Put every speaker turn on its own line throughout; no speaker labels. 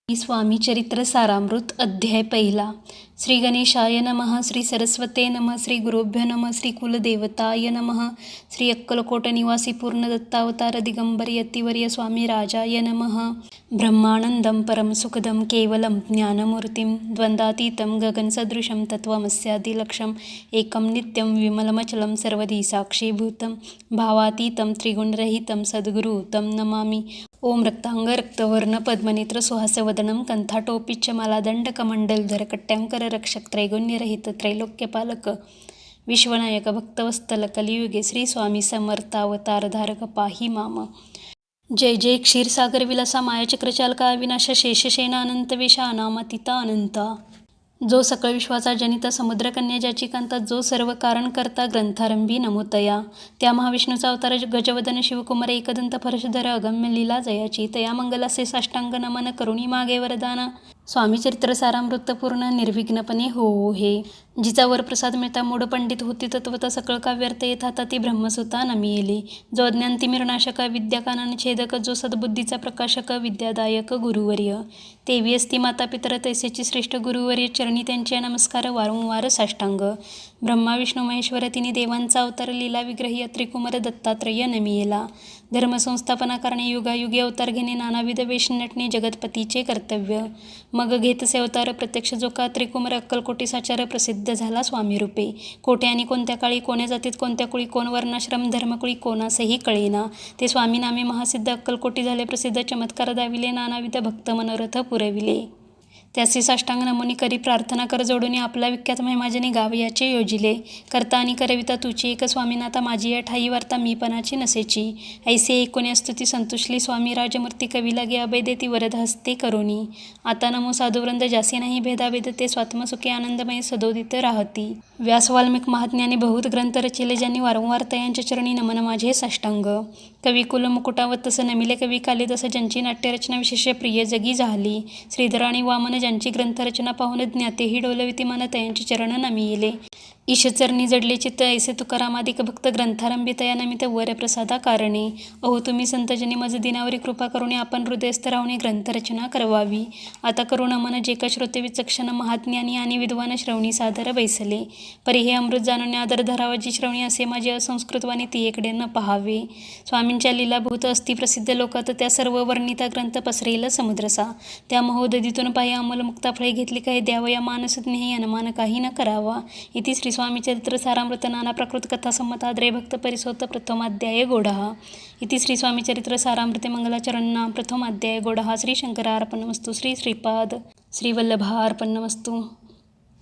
स्वामी चरित्र सारामृत अध्याय पहिला. श्री गणेशाय नमः. श्री सरस्वते नमः. श्री गुरुभ्यो नमः. श्री कुलदेवताय नमः. श्री अक्कलकोट निवासी पूर्ण दत्तावतार दिगंबर यतिवर्य स्वामी राजाय नमः. ब्रह्मानंदं परम सुखदं केवलं ज्ञानमूर्तिं द्वंद्वातीतं गगनसदृशं तत्त्वमस्यादिलक्ष्यम् एकं नित्यं विमलमचलं सर्वधी साक्षीभूतं भावातीतं त्रिगुणरहितं सद्गुरु तं नमामि. ओम रक्तांग रक्तवर्ण पद्मनेत्र सुहासवदनं कंथाटोपीच्च मालादंड कमंडलधर कट्यांकर रक्षक त्रैगुण्यरहित त्रैलोक्यपालक विश्वनायक भक्तवत्सल कलियुगे श्री स्वामी समर्थावतारधारक पाही माम. जय जय क्षीरसागर विलासा मायाचक्रचालका अविनाश शेषसेना अनंत वेशा अनामातीता अनंता. जो सकळ विश्वाचा जनिता समुद्रकन्या ज्याची कांता जो सर्व कारण करता ग्रंथारंभी नमोतया. त्या महाविष्णूचा अवतार गजवदन शिवकुमार एकदंत फरशधर अगम्य लीला जयाची तया मंगलासे साष्टांग नमन करुणी मागे वरदान. स्वामी चरित्र सारामृत पूर्ण निर्विघ्नपणे हो हे. जिचा वरप्रसाद मिळता मूढ पंडित होती तत्वता सकळ काव्यार्थ येत हाता ती ब्रह्मसुता नमियेले. जो अज्ञान तिमिरनाशक विद्या कानन छेदक जो सद्बुद्धीचा प्रकाशक विद्यादायक गुरुवर्य. तेवी असती माता पितर तैसेची श्रेष्ठ गुरुवर्य चरणी त्यांचे नमस्कार वारंवार साष्टांग. ब्रह्मा विष्णू महेश्वर तिने देवांचा अवतार लीला विग्रही त्रिकुमार दत्तात्रय नमियेला. धर्मसंस्थापना करणे युगायुगी अवतार घेणे नानाविध वेश नटणे जगतपतीचे कर्तव्य. मग घेतसे अवतार प्रत्यक्ष जो का त्रिकुमार अक्कलकोटी साचार प्रसिद्ध झाला स्वामी रूपे. कोठे आणि कोणत्या काळी कोण्या जातीत कोणत्या कुळी कोण वर्णाश्रम धर्मकुळी कोणासही कळेना ते स्वामी नामे महासिद्ध अक्कलकोटी झाले प्रसिद्ध. चमत्कार दाविले नानाविध भक्त मनोरथ पुरविले. त्याचे साष्टांग नमोनी करी प्रार्थना कर जोडून आपला विख्यात महिमाजनी गावयाचे योजिले. करता आणि करविता तुची एक स्वामीनाथा माझी या ठाई वार्ता मीपणाची नसेची. ऐसे ऐकोने स्तुती संतुष्ली स्वामी राजमूर्ती कवी लागे अभय देती वरद हस्ते करुणी. आता नमो साधुवृंद जासी नाही भेदाभेद ते स्वात्मसुखे आनंदमय सदोदित राहती. व्यास वाल्मिक महाज्ञानी बहुत ग्रंथ रचिले ज्यांनी वारंवार तयांच्या चरणी नमन माझे साष्टांग. कवी कुल मुकुटावत तस नमिले कवी कालिदास ज्यांची नाट्यरचना विशेष प्रिय जगी झाली. श्रीधर आणि वामन ज्यांची ग्रंथरचना पाहून ज्ञातेही डोलविती मन तयांची चरण नमियेले. ईशचरणी जडले चित्त ऐसे तुकारामादिक भक्त ग्रंथारंभी तया नमित वर प्रसादा कारणे. अहो तुम्ही संतजनी मज दिनावरी कृपा करून आपण हृदयस्थ राहून ग्रंथरचना करवावी. आता करू नमन जे का श्रोते विचक्षण महाज्ञानी आणि विद्वान श्रवणी सादर बैसले. परी हे अमृत जाणून आदर धरावा जी श्रवणी असे माझे असंस्कृतवाणी ती एकडे न पहावे. स्वामींच्या लीलाभूत असती प्रसिद्ध लोकात त्या सर्व वर्णिता ग्रंथ पसरेल समुद्रसा. त्या महोदधीतून पायी अंमल मुक्ता फळे घेतली काही द्यावया मानस ज्ञेय अनुमान काही न करावा. इति श्री स्वामी चरित्र सारामृत नाना प्रकृत कथा संमताद्रे भक्त परिसोत प्रथमाध्याय गोडहा. इति श्री स्वामी चरित्र सारामृते मंगलाचरणा प्रथमाध्याय गोडहा. श्री शंकरार्पणमस्तु. श्री श्रीपाद श्री वल्लभार्पणमस्तु.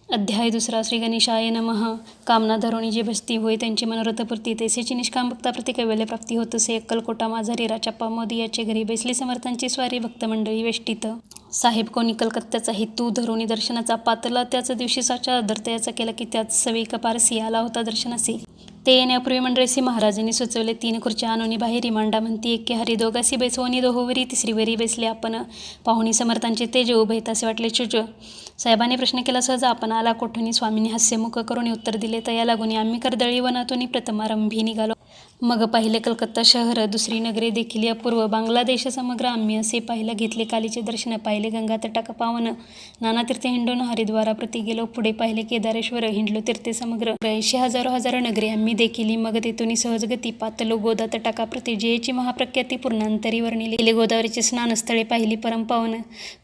अध्याय दुसरा. श्री गणेशाय नमः. कामना धरोणी जे भजती होय त्यांची मनोरथपूर्ती तैसेची निष्काम भक्ताप्रती कैवल्य प्राप्ती होत असे. अक्कलकोटा माझा राचप्पा मोदी याचे घरी बैसली समर्थांची स्वारी भक्तमंडळी वेष्टीत. साहेब कोणी कलकत्त्याचा हेतू धरोणी दर्शनाचा पातला त्याच दिवशी साचा दर्तयाचा केला की त्याच सवेक पारसी आला होता दर्शनासी. ते येण्यापूर्वी मंडळीसी महाराजांनी सुचवले 3 खुर्च्या आणूनी बाहेरी मांडा म्हणती एके हरी दोघासी बैसवणी दोहोवरी तिसरीवरी बैसले आपण. पाहुणी समर्थांचे तेज उभे असे वाटले चुज. साहेबांनी प्रश्न केला सहज आपण आला कोठून. स्वामींनी हास्यमुख करून उत्तर दिले तया लागून आम्ही कर्दळी वनातून प्रथमारंभी निघालो. मग पाहिले कलकत्ता शहर दुसरी नगरे देखील अपूर्व बांगलादेश समग्र आम्ही असे पाहिला. घेतले कालीचे दर्शन पाहिले गंगा तटाक पावन नाना तीर्थे हिंडून हरिद्वारा प्रति गेलो. पुढे पाहिले केदारेश्वर हिंडलो तीर्थे समग्र 80 हजार नगरे आम्ही देखील. मग तेथून सहजगती पातलो गोदा तटाका प्रति जयेची महाप्रख्याती पूर्णांतरी वर्णिले. गोदावरीचे स्नानस्थळे पाहिली परम पावन.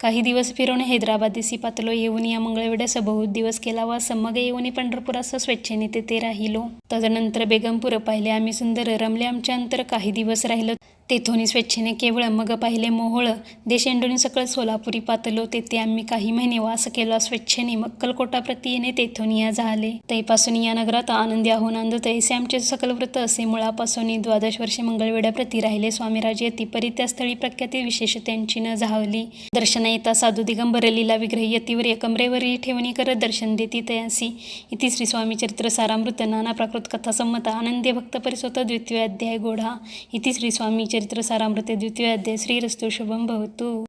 काही दिवस फिरून हैदराबादेसी पातलो येऊन या मंगळवेड्यास बहुत दिवस केला वास. मग येऊन पंढरपुरास स्वेच्छेने तेथे राहिलो. तदनंतर बेगमपूर पाहिले आम्ही सुंदर रमले आमच्या अंतर. काही दिवस राहिलो तेथोनी स्वेच्छेने केवळ. मग पाहिले मोहोळ देश एंडोनी सकळ सोलापुरी पातलो. तेथे आम्ही काही महिने वास केला स्वेच्छेने. मग अक्कलकोटा प्रति येणे तेथून या झाले. तैपासून या नगरात आनंदी आहोन आनंद ऐसे आमचे सकल व्रत असे. मुळापासून 12 वर्षे मंगळवेढ्या प्रति राहिले. स्वामीराजे यतिपरी त्या स्थळी प्रख्याती विशेष त्यांची न झावली. दर्शना येता साधू दिगंबर लीला विग्रही यतिवर कमरेवरी ठेवणी करत दर्शन देती तयासी. इति श्री स्वामी चरित्र सारामृत नाना प्राकृत कथा संमत आनंदे भक्त परिसोत द्वितीय अध्याय गोढा. इति श्री स्वामी चरित्र सारामृते द्वितीय अध्याय. श्रीरस्तु शुभम भवतु.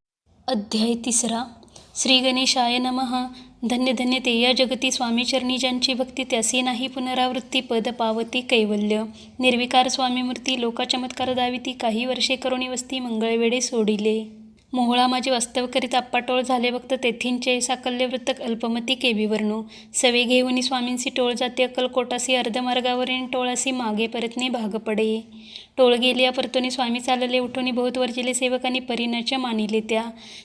अध्याय तिसरा. श्री गणेशाय नमः. धन्य धन्य ते या जगती स्वामी चरणी ज्यांची भक्ती त्यासी नाही पुनरावृत्ती पद पावती कैवल्य. निर्विकार स्वामीमूर्ती लोका चमत्कार दाविती काही वर्षे करुणी वस्ती मंगळवेढे सोडिले. मोहळा माझे वास्तव करीत आप्पाटोळ झाले भक्त तेथींचे साकल्य वृत्त अल्पमती केविवर्णू सवे घेऊनी स्वामींसी टोळ जाते अक्कलकोटासी अर्धमार्गावरील टोळासी मागे परतणे भाग पडे. टोळ गेलिया परतोनी स्वामी चालले उठोनी बहुत वर्जिले सेवकांनी परिणाच्या मानिले त्या.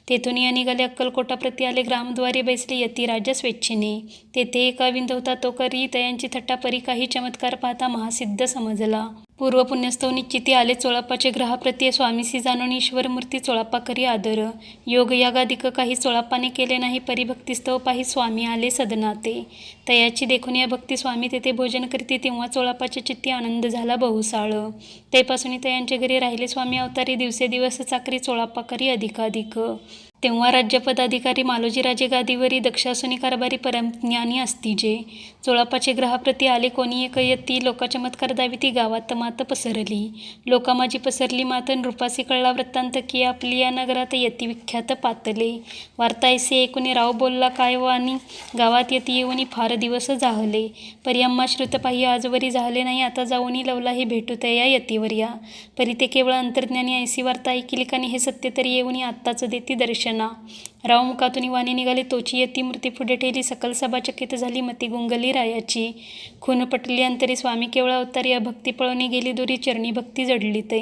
तेथून या निघाले अक्कलकोटा प्रति आले ग्रामद्वारी बैसले यती राजा स्वेच्छेने. तेथे एका विंधवता तो करी तयांची थट्टा परी काही चमत्कार पाहता महासिद्ध समजला. पूर्व पुण्यस्थव निश्चिती आले चोळाप्पाचे ग्रहाप्रती स्वामीसी जाणून ईश्वरमूर्ती चोळाप्पा करी आदर. योग यागादिक काही चोळाप्पाने केले नाही परिभक्तिस्तव पाही स्वामी आले सदनाते. तयाची देखून या भक्ती स्वामी तेथे भोजन करती तेव्हा चोळाप्पाच्या चित्ती आनंद झाला बहुसाळ. तैपासून तयांच्या घरी राहिले स्वामी अवतारी दिवसेदिवस चाकरी चोळाप्पा करी अधिकाधिक. तेव्हा राज्यपदाधिकारी मालोजीराजे गादीवरी दक्षासुनी कारभारी परमज्ञानी असती जे. चोळाप्पाचे ग्रहाप्रती आले कोणी एक यती लोका चमत्कार दाविती गावात मात पसरली. लोका माझी पसरली मात नृपासी कळला वृत्तांत की आपली या नगरात यती विख्यात पातले. वार्ता ऐसे ऐकुनी राव बोलला काय वाणी गावात यती येऊनी फार दिवस जाहले. परी आम्हा श्रुत पाही आजवरी झाले नाही आता जाऊनी लवला हे भेटू तया यतीवर या. परी ते केवळ अंतर्ज्ञानी ऐसी वार्ता ऐकिली कानी हे सत्य तरी येऊनी आत्ताच देती दर्शन. राव मुखातून वाणी निघाली तोची यती मूर्ती पुढे ठेली सकल सभा चकित झाली मती गुंगली रायाची. खून पटली अंतरी स्वामी केवळ अवतारी अभक्ती पळवणी गेली दुरी चरणी भक्ती जडली ते.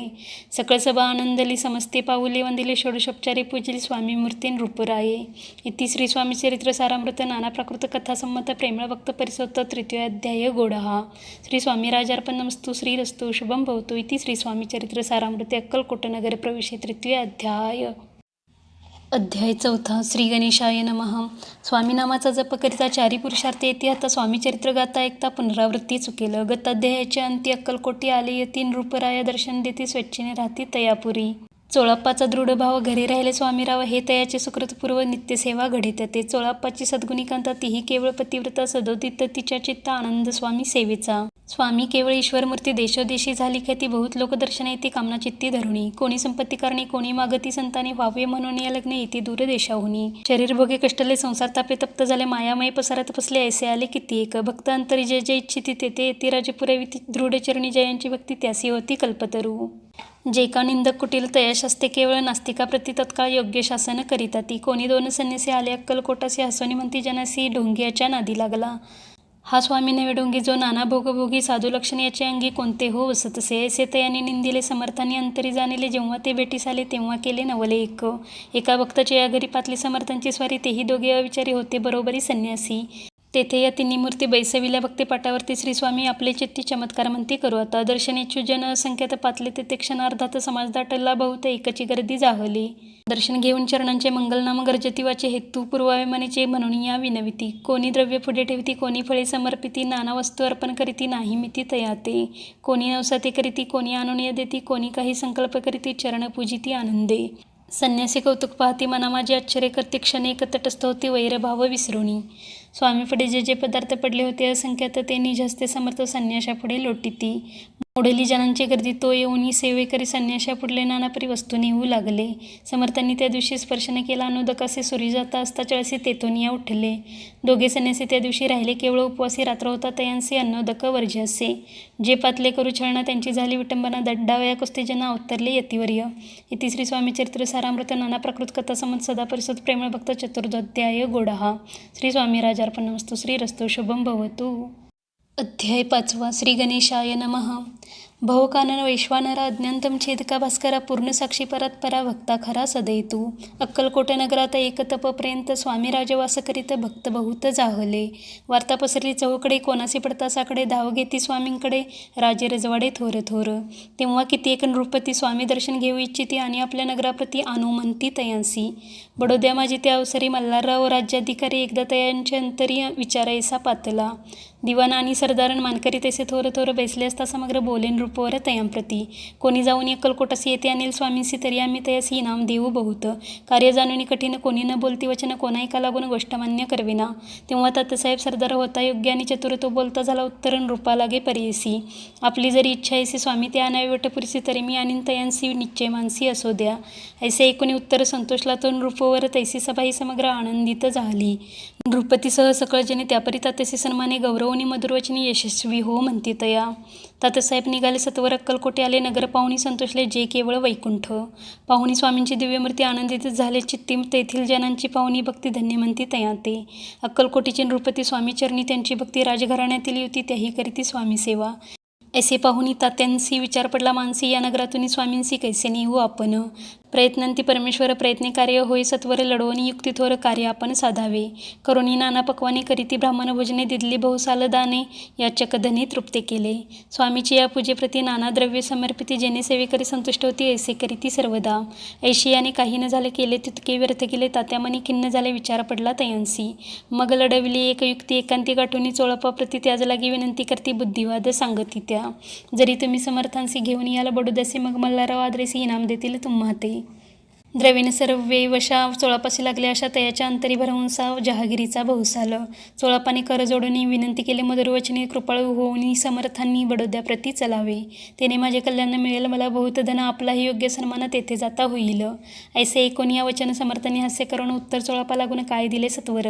सकळ सभा आनंदली समस्ते पाऊले वंदिले षोडशोपचारे पूजली स्वामी मूर्ती नृपराये. इति श्री स्वामी चरित्र सारामृत नाना प्राकृत कथा संमत प्रेमळ भक्त परिसोत्त तृतीयोऽध्याय गोडहा. श्री स्वामी राजार्पणमस्तु श्रीरस्तु शुभम भवतु. इति श्री स्वामी चरित्र सारामृते अक्कलकोट नगर प्रवेशे तृतीयोऽध्याय. अध्याय 4. श्री गणेशाय नमः. स्वामीनामाचा जप करिता चारी पुरुषार्थ येते आता स्वामी चरित्र गाता ऐकता पुनरावृत्ती चुकेल. गत अध्यायाच्या अंती अक्कलकोटी आले यती नृपराया दर्शन देते स्वच्छेने राहती तयापुरी. चोळाप्पाचा दृढ भाव घरी राहिले स्वामीराव हे तयाचे सुकृतपूर्व नित्यसेवा घडित ते. चोळाप्पाची सद्गुणिकांता तीही केवळ पतिव्रता सदोदित तिच्या चित्त आनंद स्वामी सेवेचा. स्वामी केवळ ईश्वरमूर्ती देशोदेशी झाली ख्याती बहुत लोकदर्शन येते कामना चित्ती धरुणी. कोणी संपत्ती करणे कोणी मागती संतानी व्हावे म्हणून या लग्न येते दूर देशाहुनी. शरीर भोगे कष्टले संसार तापे तप्त झाले मायामय पसारात पसले ऐसे आले किती एक. भक्त अंतरी जय जय इच्छिती तेथे येते राजे पुरविती दृढ चरणी जयांची भक्ती त्यासी होती कल्पतरू. जे का निंदक कुटील तयाशास्ते केवळ नास्तिकाप्रती तत्काळ योग्य शासन करीता ती. कोणी दोन संन्यासी आले अक्कलकोटासी हसवणी म्हणती जनासी ढोंगियाच्या नादी लागला. हा स्वामी नवे ढोंगी जो नाना भोगभोगी साधू लक्षण याचे अंगी कोणते हो वसतसे. ऐसे तयाने निंदिले समर्थांनी अंतरी जाणले जेव्हा ते भेटीस आले तेव्हा केले नवले एक. एका भक्ताच्या या घरी पातली समर्थांची स्वारी तेही दोघे अविचारी होते बरोबरी संन्यासी. तेथे या तिन्ही मूर्ती बैसविल्या भक्ती पाटावरती श्री स्वामी आपले चित्ती चमत्कार म्हणती करू आता. दर्शनेच्छू जन असंख्यात पातले तेथे क्षणार्धात समाज दाटला बहुत एकची गर्दी जाहली. दर्शन घेऊन चरणांचे मंगलनाम गर्जती वाचे हेतू पुरवावे मनीचे म्हणून या विनविती. कोणी द्रव्य पुढे ठेवती कोणी फळे समर्पिती नाना वस्तू अर्पण करीती नाही मिती तयाते. कोणी नवसाते करीती कोणी आणून देती कोणी काही संकल्प करीती चरण पूजिती आनंदे. संन्यासी कौतुक पाहती मना माझे आश्चर्य करते क्षणेक तटस्थ होती वैरभाव विसरुणी. स्वामीपुढे जे जे पदार्थ पडले होते असंख्यात ते निजहस्ते समर्थ संन्याशापुढे लोटीती. मोडली जनांची गर्दी तो येऊन सेवेकरी संन्याशा पुढले नानापरी वस्तू नेऊ लागले. समर्थांनी त्या दिवशी स्पर्श न केला अनुदकासे सूर्य जाता असता चळसी तेथून या उठले. दोघे संन्यासी त्या दिवशी राहिले केवळ उपवासी रात्र होता तयांसी अन्नोदक वर्ज्यासे. जे पातले करू छळणा त्यांची झाली विटंबना दड्डावया कुस्ती जना अवतरले यतिवर्य. इति श्री स्वामी चरित्र सारामृत नाना प्राकृत कथा संमत सदा परिसोत प्रेमळ भक्त चतुर्थोऽध्याय गोडहा. श्री स्वामी राजार्पणमस्तु श्रीरस्तु शुभम भवतु. अध्याय 5. श्री गणेशाय नमः. भवकानन वैश्वानरा अज्ञांतम छेदका भास्करा पूर्ण साक्षी परात्परा भक्ता खरा सदैतू. अक्कलकोट नगरात एक तपपर्यंत स्वामी राजवास करीत भक्त बहुत जाहले. वार्ता पसरली चहूकडे कोणासी पडता साकडे धाव घेती स्वामींकडे राजे रजवाडे थोर थोर. तेव्हा किती एक नृपती स्वामी दर्शन घेऊ इच्छिती आणि आपल्या नगराप्रती आणू म्हणती तयांसी. बडोद्या माझी त्या अवसरी मल्हारराव राज्याधिकारी एकदा तयांच्या अंतरी विचारायसा पातला. दिवाण आणि सरदारण मानकरी तैसे थोर थोर बैसले असता समग्र बोले नृपवर तयांप्रती. कोणी जाऊन अक्कलकोटासी येते अनिल स्वामींसी तरी आम्ही तयासी इनाम देऊ बहुत. कार्य जाणून कठीण कोणी न बोलती वचन कोणाही का लागून गोष्ट मान्य करविना. तेव्हा तात्यासाहेब सरदार होता योग्य आणि चतुर तो बोलता झाला उत्तर नृपा लागे परियसी. आपली जरी इच्छा ऐसी स्वामी ते आणावे वटपुरीसी तरी मी आणीन तयांसी निश्चय मानसी असो द्या. ऐसे ऐकून उत्तर संतोषला तो नृप तपोवर तैसी सभा ही समग्र आनंदित झाली. नृपतीसह सकळजने त्यापरी तात्याचे सन्माने गौरवनी मधुरवचनी यशस्वी हो म्हणती तया. तात्यासाहेब निघाले सत्वर अक्कलकोटे आले. नगर पाहुणी संतोषले जे केवळ वैकुंठ. पाहुणी स्वामींची दिव्यमूर्ती आनंदित झाले चित्ती. तेथील जनांची पाहुणी भक्ती धन्य म्हणती तया ते. अक्कलकोटीचे नृपती स्वामी चरणी त्यांची भक्ती. राजघराण्यातील युती त्याही करीती स्वामी सेवा. ऐसे पाहुणी तात्यांसी विचार पडला मानसी. या नगरातून स्वामींसी कैसे नेऊ आपण. प्रयत्नांती परमेश्वर प्रयत्ने कार्य होय सत्वर. लढवणी युक्ती थोर कार्य आपण साधावे. करुणी नाना पक्वाने करीती ब्राह्मण भोजने. दिदली बहुसाल दाने याचक धनी तृप्ते केले. स्वामीची या पूजेप्रती नाना द्रव्ये समर्पिती. जेणे सेवेकरी संतुष्ट होती ऐसे करीती सर्वदा. ऐशी याने काही न झाले केले तितके व्यर्थ केले. तात्यामनी खिन्न झाले विचार पडला तयांसी. मग लढविली एक युक्ती एकांती गाठुनी. चोळपाप्रती त्याज लागी विनंती करती बुद्धिवाद सांगती त्या. जरी तुम्ही समर्थांसी घेऊन याल बडोद्यासी. मग मल्हारराव आदरेसी इनाम देतील तुम्हा ते. द्रविण सर्वे वशा चोळापाशी लागले अशा तयाच्या अंतरी भरवूनसा जहागिरीचा बहुसाल. चोळापाने कर जोडून विनंती केले मधुरवचनी. कृपाळू होऊन समर्थांनी बडोद्याप्रती चलावे. तेने माझे कल्याण मिळेल मला बहुत धन. आपलाही योग्य सन्मान तेथे जाता होईल. ऐसे ऐकून या वचन समर्थांनी हास्य करून उत्तर चोळापा लागून काय दिले सत्वर.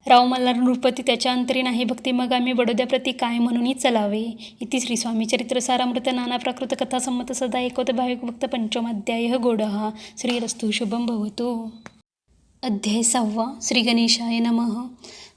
राव मल्हार नृपती त्याच्या अंतरी नाही भक्ती. मग आम्ही बडोद्याप्रती काय म्हणून चलावे. इति श्री स्वामी चरित्र सारामृत नाना प्राकृत कथा संमत सदा ऐकवत भाविक भक्त पंचमाध्याय गोडहा. श्रीरस्तु शुभम भवतु. अध्याय 6. श्री गणेशाय नमः.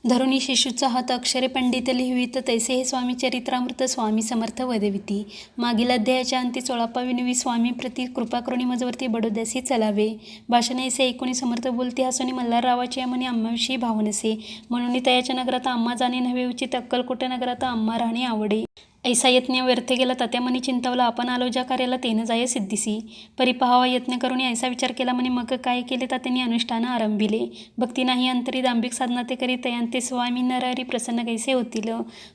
धरुणी शिशूचा हात अक्षरे पंडित लिहवित तैसे हे स्वामी चरित्रामृत स्वामी समर्थ वदविती. मागील अध्यायाच्या अंती चोळापा विनवी स्वामी प्रति कृपा करुणी मजवरती बडोद्यासी चलावे. भाषण ऐसे ऐकूनी समर्थ बोलती हसुनी. मल्हाररावाची यामनी आम्हाविषयी भावनसे. म्हणून तयाच्या नगरात आम्हा जाणे नव्हे उचित. अक्कलकोट नगरात आम्हा राहणे आवडे. ऐसा यत्न व्यर्थ गेला. तात्यामनी चिंतावला आपण आलो ज्या कार्याला तेन जाय सिद्धीसी. परी पहावा यत्न करून ऐसा विचार केला म्हणे. मग काय केले तात्यांनी अनुष्ठान आरंभिले. भक्ती नाही अंतरी दांभिक साधना ते करी. तयांते स्वामी नरहरी प्रसन्न कैसे होतील.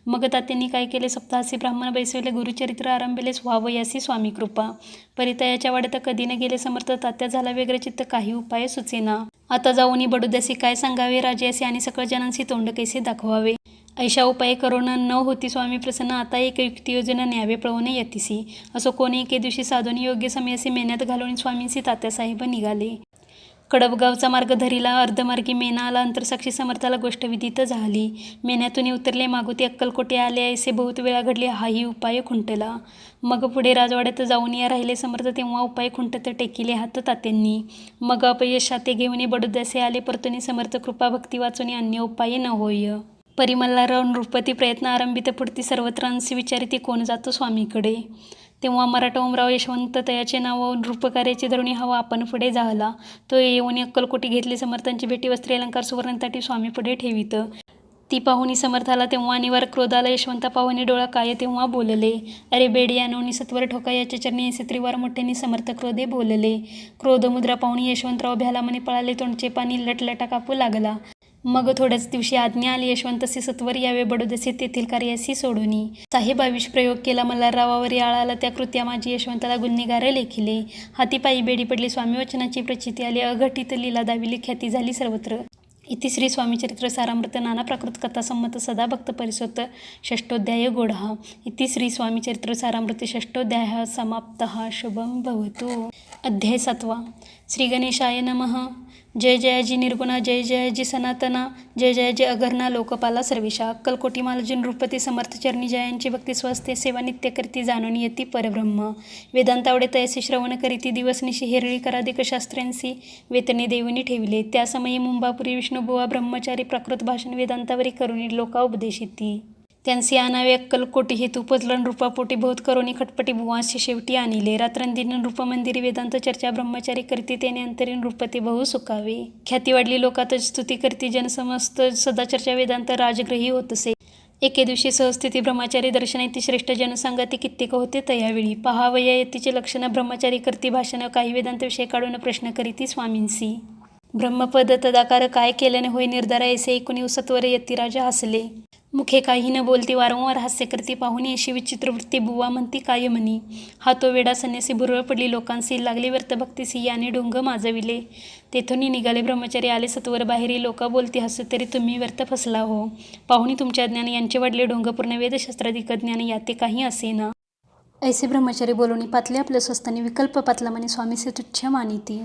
मग तात्यांनी काय केले सप्ताहासी ब्राह्मण बैसवले. गुरुचरित्र आरंभिले व्हावयासी स्वामी कृपा. परी तयाच्या वाड्यात कधी न गेले समर्थ. तात्या झाला वेगळे चित्त काही उपाय सुचेना. आता जाऊनी बडोद्यासी काय सांगावे. राजयासी आणि सकळ जनांसी तोंड कैसे दाखवावे. ऐशा उपाय करून न होती स्वामी प्रसन्न. आता एक युक्ती योजना न्यावे पळवणे यतिसी. असो कोणी एके दिवशी साधून योग्य समयासी मेन्यात घालून स्वामींसी तात्यासाहेब निघाले. कडबगावचा मार्ग धरिला. अर्धमार्गी मेना आला. अंतरसाक्षी समर्थाला गोष्ट विदित झाली. मेन्यातून उतरले मागुती अक्कलकोटे आले. ऐसे बहुत वेळा घडले हाही उपाय खुंटला. मग पुढे राजवाड्यात जाऊन या राहिले समर्थ. तेव्हा उपाय खुंटत टेकिले हात तात्यांनी. मग अपयशाते घेऊन बडोद्यासे आले परतुनी समर्थ. कृपा भक्ती वाचून अन्य उपाय न होय. परी मल्हारराव नृपती प्रयत्न आरंभित पुढती सर्वत्रांशी विचारिती कोण जातो स्वामीकडे. तेव्हा मराठा ओमराव यशवंत तयाचे नाव नृपकार्याची धरुणी हवा आपण पुढे झाला. तो येऊन अक्कलकोटी घेतली. समर्थांची भेटी वस्त्री अलंकार सुवर्णताटी स्वामी पुढे ठेवीत. ती पाहुणी समर्थाला तेव्हा अनिवार्य क्रोध आला. यशवंता पाहुणी डोळा काय तेव्हा बोलले. अरे बेडी आणवणी सत्वर ठोका याच्या चरणी ऐसे त्रिवार मोठ्याने समर्थ क्रोधे बोलले. क्रोधमुद्रा पाहुणी यशवंतराव भ्याला मने पळाले. तोंडचे पाणी लटलटा कापू लागला. मग थोड्याच दिवशी आज्ञा आली यशवंतसी सत्वर यावे बडोद्यासी तेथील कार्यासी सोडूनी. साहेब आविष प्रयोग केला मल्हाररावावरी आळा आला. त्या कृत्या माझी यशवंताला गुन्हेगार लेखिले. हाती पायी बेडी पडली. स्वामी वचनाची प्रचिती आली. अघटित लीला दाविली. ख्याती झाली सर्वत्र. इति श्री स्वामी चरित्र सारामृत नाना प्राकृत कथा संमत सदा भक्त परिसोत षष्ठोध्याय गोडहा. इति श्री स्वामी चरित्र सारामृत षष्ठोध्याय समाप्तः. शुभम भवतु. अध्याय 7. श्री गणेशाय नमः. जय जयाजी निर्गुणा. जय जयाजी सनातना. जय जयाजी अघर्णा लोकपाला सर्वेशा. अक्कलकोटी मालजी नृपती समर्थ चरणी जयांची भक्ती स्वस्ते सेवा नित्य करीती जाणून येती परब्रह्म. वेदांतावडे तयसी श्रवण करीती दिवसनिशी हेरळी कराधिक शास्त्र्यांसी वेतने देऊनी ठेविले. त्या समयी मुंबापुरी विष्णुबुवा ब्रह्मचारी प्राकृत भाषण वेदांतावरी करुणी लोका उपदेशिती. त्यांसी आणावे अक्कलकोटी हेतू उपजला नृपापोटी बहुत करोनी खटपटी बुवांशी शेवटी आणिले. रात्रंदिन नृपमंदिरी वेदांत चर्चा ब्रह्मचारी करती तेने अंतरी नृपती बहु सुखावे. ख्याती वाढली लोकात स्तुती करती जनसमस्त सदा चर्चा वेदांत राजग्रही होतसे. एके दिवशी सहस्थिती ब्रह्मचारी दर्शनाती श्रेष्ठ जनसंगाती कित्येक होते तयावेळी. पहावया यतीचे लक्षण ब्रह्मचारी करती भाषण. काही वेदांत विषय काढून प्रश्न करीती स्वामींसी. ब्रह्मपद तदाकार काय केल्याने होय निर्धारा. ऐसे ऐकून सत्वर यतिराजा हसले. मुखे काही न बोलती वारंवार हास्य करती पाहुणी अशी विचित्र वृत्ती. बुवा म्हणती काय म्हणी. हा तो वेडा संन्यासी भुरळ पडली लोकांसी. लागली व्यर्थ भक्तीसी याने ढोंग माजविले. तेथून निघाले ब्रह्मचारी आले सत्वर बाहेरी. लोका बोलती हसू तरी तुम्ही व्यर्थ फसला हो. पाहुणी तुमच्या ज्ञान यांचे वाढले ढोंग पूर्ण वेदशास्त्राधिक ज्ञान याते काही असेना. ऐसे ब्रह्मचारी बोलूनी पातले आपल्या स्वस्तानी विकल्प पातला म्हणे स्वामीसे तुच्छ मानिती.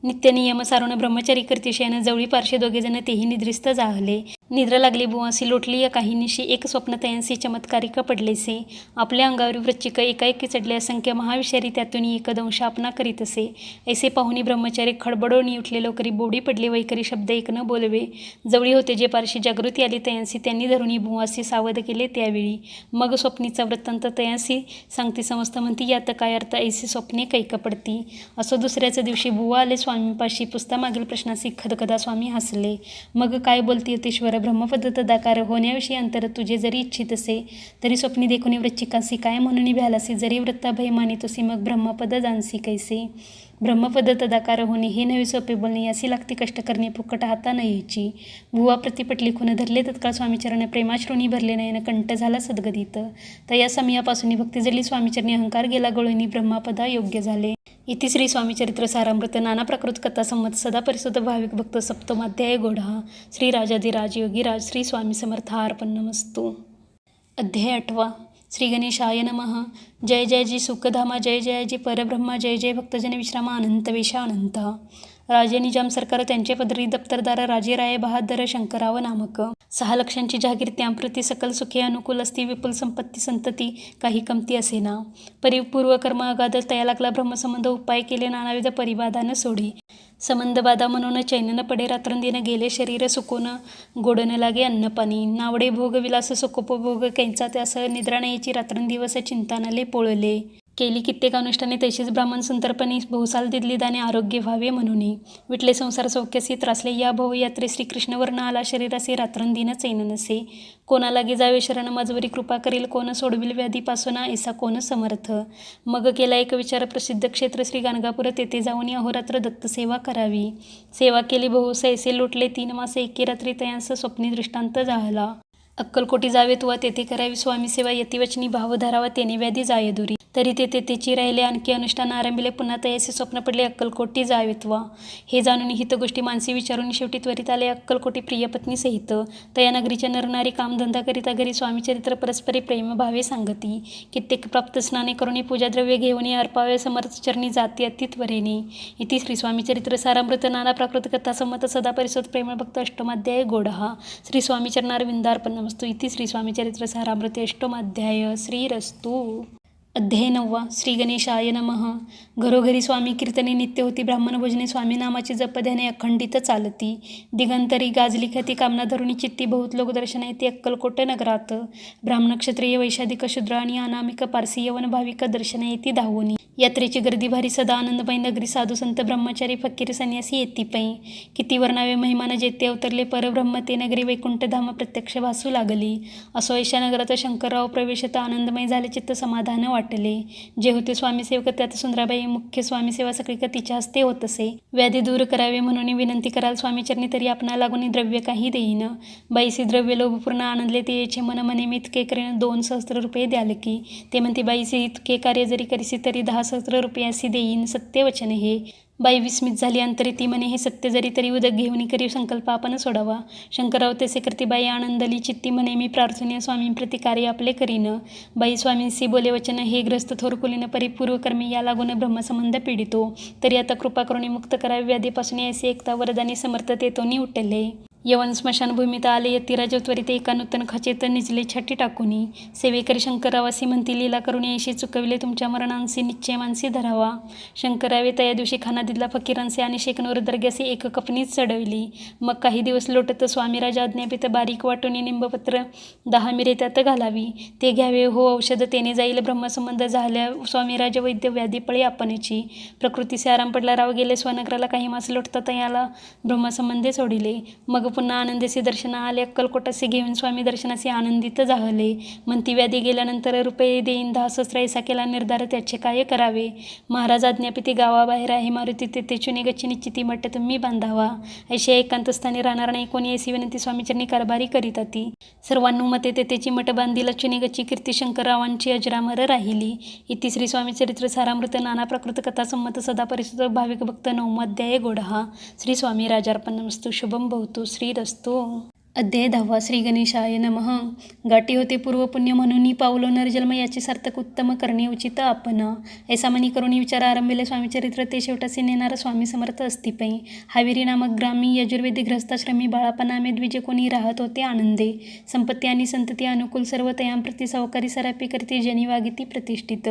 नित्यनियम सारून ब्रह्मचारी करती शयन जवळी पार्श्वे दोघेजण तेही निद्रिस्त जाहले. निद्र लागली बुवासी लोटली या काही निशी एक स्वप्न तयांसी चमत्कारिक पडलेसे. आपल्या अंगावर वृश्चिक एकाएकी चढले असंख्य महाविषारी त्यातून एकदंश आपणा करीत असे. ऐसे पाहुणी ब्रह्मचारी खडबडोनी उठले लवकरी बोडी पडले वैकरी शब्द एक न बोलवे. जवळी होते जे पारशी जागृती आली तयांसी त्यांनी धरुणी बुवासी सावध केले त्यावेळी. मग स्वप्नीचा वृत्तांत तयांसी सांगती समस्त म्हणती यात काय अर्थ ऐसी स्वप्ने कैक पडती. असो दुसऱ्याच दिवशी बुवा आले स्वामीपाशी पुस्तामागील प्रश्नासी खदखदा स्वामी हसले. मग काय बोलती यतीश्वर ब्रह्मपद तदाकार होण्याविषयी अंतर तुझे जरी इच्छित असे तरी स्वप्नी देखुनी वृश्चिकासी काय म्हणून भ्यालासी जरी वृत्ताभय मानितोसी मग ब्रह्मपद जाणसी कैसे. ब्रह्मपद तदाकार होणे हे नवे सोपे बोलणे यासी लागते कष्ट करणे फुकट हाता न यायची. भुवा प्रतिपटली खून धरले तत्काळ स्वामीचरण प्रेमाश्रुनी भरले नयन कंठ झाला सद्गदित. तया समयापासून भक्ती जडली स्वामीचरणी अहंकार गेला गळूनी ब्रह्मपदा योग्य झाले. इति श्री स्वामीचरित्र सारामृत नाना प्राकृत कथा संमत सदा परिशुद्ध भाविक भक्त सप्तमाध्याय गोढा. श्री राजाधिराज योगीराज श्री स्वामी समर्थार्पणमस्तु. अध्याय 8. श्री गणेशाय नमः. जय जय जी सुखधामा जय जय जी परब्रह्मा जय जय भक्तजन विश्रामा अनंत वेशा अनंत. राजे निजाम सरकार त्यांचे पदरी दप्तरदार राजे राय बहादर शंकराव नामक. 6 लक्षांची जहागीर त्यांप्रती सकल सुखे अनुकूल असती विपुल संपत्ती संतती काही कमती असेना. परिपूर्व कर्म अगाध तया लागला ब्रह्मसंबंध उपाय केले नानाविध परिबाधान सोडी. संबंध बाधा म्हणून चैन न पडे रात्रंदिन गेले शरीर सुकून गोड न लागे अन्नपाणी. नावडे भोग विलास सुखोपभोग कैंचा त्यास निद्रा न याची रात्रंदिवस चिंतानाले पोळले. केली कित्येक अनुष्ठाने तैशीच ब्राह्मण संतर्पणी बहुसाल दिदली दाने आरोग्य व्हावे म्हणून. विटले संसार सौख्यसी त्रासले या भवयात्रे श्रीकृष्ण वर्ण आला शरीरासे रात्रंदिन चैन नसे. कोणा लागे जावे शरण मजवरी कृपा करील कोण सोडविल व्याधीपासून ऐसा कोण समर्थ. मग केला एक विचार प्रसिद्ध क्षेत्र श्री गाणगापूर तेथे जाऊन अहोरात्र दत्त सेवा करावी. सेवा केली बहुस ऐसे लोटले 3 मासे एके रात्री तयांस स्वप्नी दृष्टांत झाला. अक्कलकोटी जावेत व तेथे करावी स्वामी सेवा यतिवचनी भाव धरावा तेने व्याधी जाय दुरी. तरी तेथे तेची राहिले आणखी अनुष्ठान आरंभिले पुन्हा तयासे स्वप्न पडले अक्कलकोटी जावेत वा. हे जाणून हित गोष्टी मानसी विचारून शेवटी त्वरित आले अक्कलकोटी प्रियपत्नी सहित. तया नगरीच्या नरनारी कामधंदा करिता घरी स्वामीचरित्र परस्परी प्रेम भावे सांगती. कित्येक प्राप्त स्नाने करून पूजाद्रव्य घेऊन अर्पावे समर्थ चरणी जाती अति त्वरेने. इति श्री स्वामीचरित्र सारामृत नाना प्राकृत कथा संमत सदा परिशोध प्रेम भक्त अष्टमाध्याय गोढा. श्री स्वामीचरणारविंदार्पणमस्तु. इति श्री स्वामीचरित्र सारामृत अष्टमाध्याय. श्रीरस्तु. अध्याय 9. श्री गणेशाय नमः. घरोघरी स्वामी कीर्तने नित्य होती. ब्राह्मण भोजने स्वामी नामाची जपध्याने अखंडित चालती. दिगंतरी गाजली ख्याती कामना धरुणी चित्ती बहुत लोक दर्शन येते अक्कलकोट नगरात. ब्राह्मण क्षत्रिय वैशाधिक शूद्र आणि अनामिक पारसी यवन भाविक दर्शन येती धावोनी. यात्रेची गर्दी भारी सदा आनंदमय नगरी साधू संत ब्रह्मचारी फकीर संन्यासी येती पै. किती वर्णावे महिमान जेते अवतरले परब्रह्म ते नगरी वैकुंठधाम प्रत्यक्ष भासू लागली. असो ऐशा नगरात शंकरराव प्रवेशता आनंदमय झाले चित्त समाधान वाटले. जे होते स्वामी सेवक त्यात सुंदराबाई मुख्य स्वामी सेवा सगळी तिच्या हस्ते होत असे. व्याधी दूर करावे म्हणून विनंती कराल स्वामीचरणी तरी आपणा लागून द्रव्य काही देईन. बाईसी द्रव्य लोभपूर्ण आनंदले ते याचे मन म्हणे मी इतके करीन 2 सहस्त्र रुपये द्याल की. ते म्हणते बाईसी इतके कार्य जरी करीसी तरी 10 सहस्त्र रुपयासी देईन सत्य वचन हे. बाई विस्मित झाली अंतरी ती म्हणे हे सत्य जरी तरी उदक घेऊन करी संकल्प आपण सोडावा. शंकरराव तसे करती बाई आनंदली चित्ती म्हणे मी प्रार्थनीय स्वामींप्रती कार्य आपले करीन. बाई स्वामींशी बोले वचन हे ग्रस्त थोरकुलीन परिपूर्व कर्मी या लागून ब्रह्मसंबंध पीडितो. तरी आता कृपा करून मुक्त करावे व्याधीपासून ऐसे एकता वरदानी समर्थ तेतोनी उठले. यवन स्मशानभूमीत आले यतिराज त्वरित एका नूतन खचेत निजले छाटी टाकूनी. सेवेकरी शंकररावासी म्हणती लीला करून ऐशी चुकविले तुमच्या मरणांसी निश्चय मानसी धरावा. शंकरावे तया दिवशी खाना दिला फकीरांचे आणि शेकनवर दर्ग्यासी एक कपनीच चढविली. मग काही दिवस लोटत स्वामीराज आज्ञापित बारीक वाटून निंबपत्र 10 मिरे त्यात घालावी. ते घ्यावे हो औषध तेने जाईल ब्रह्मसंबंध झाल्या स्वामीराज वैद्य व्याधी पळे आपणची. प्रकृतीसे आराम पडला राव गेले स्वनगराला काही मास लोटता तयाला ब्रह्मसंबंधे सोडिले. मग पुन्हा आनंदेसी दर्शना आले अक्कलकोटासे घेऊन स्वामी दर्शनाचे आनंदित झाले. म्हणती व्याधी गेल्यानंतर रुपये देईन 10 सहस्त्र ऐसा केला निर्धार त्याचे काय करावे. महाराज आज्ञापिती गावाबाहेर आहे मारुती तेथे चुनी गच्ची निश्चिती मठ तुम्ही बांधावा. ऐशी एकांतस्थानी राहणार नाही कोणी ऐसी विनंती स्वामीचरणी कारभारी करीत ती. सर्वानुमते तेथेची मठ बांधीला चुनी गच्ची कीर्ती शंकररावांची अजरामर राहिली. इति श्री स्वामीचरित्र सारामृत नाना प्राकृत कथा संमत सदा परिशुद्ध भाविक भक्त 9 अध्याय गोढा. श्री स्वामी राजार्पणमस्तु. शुभम भवतु. श्रीरस्तु. अध्याय 10 श्री गणेशाय नमः. गाठी होते पूर्वपुण्य म्हणून पावलो नरजन्म याचे सार्थक उत्तम करणे उचित आपण. ऐसा मनी करुणी विचार आरंभिले स्वामी चरित्र ते शेवटाचे नेणारा स्वामी समर्थ अस्तिपै. हावेरी नामक ग्रामी यजुर्वेदी गृहस्थाश्रमी बाळापणामे द्विजे कोणी राहत होते आनंदे. संपत्ती आणि संतती अनुकूल सर्व तयांप्रती सावकारी सरापी करते जनी वागिती प्रतिष्ठित.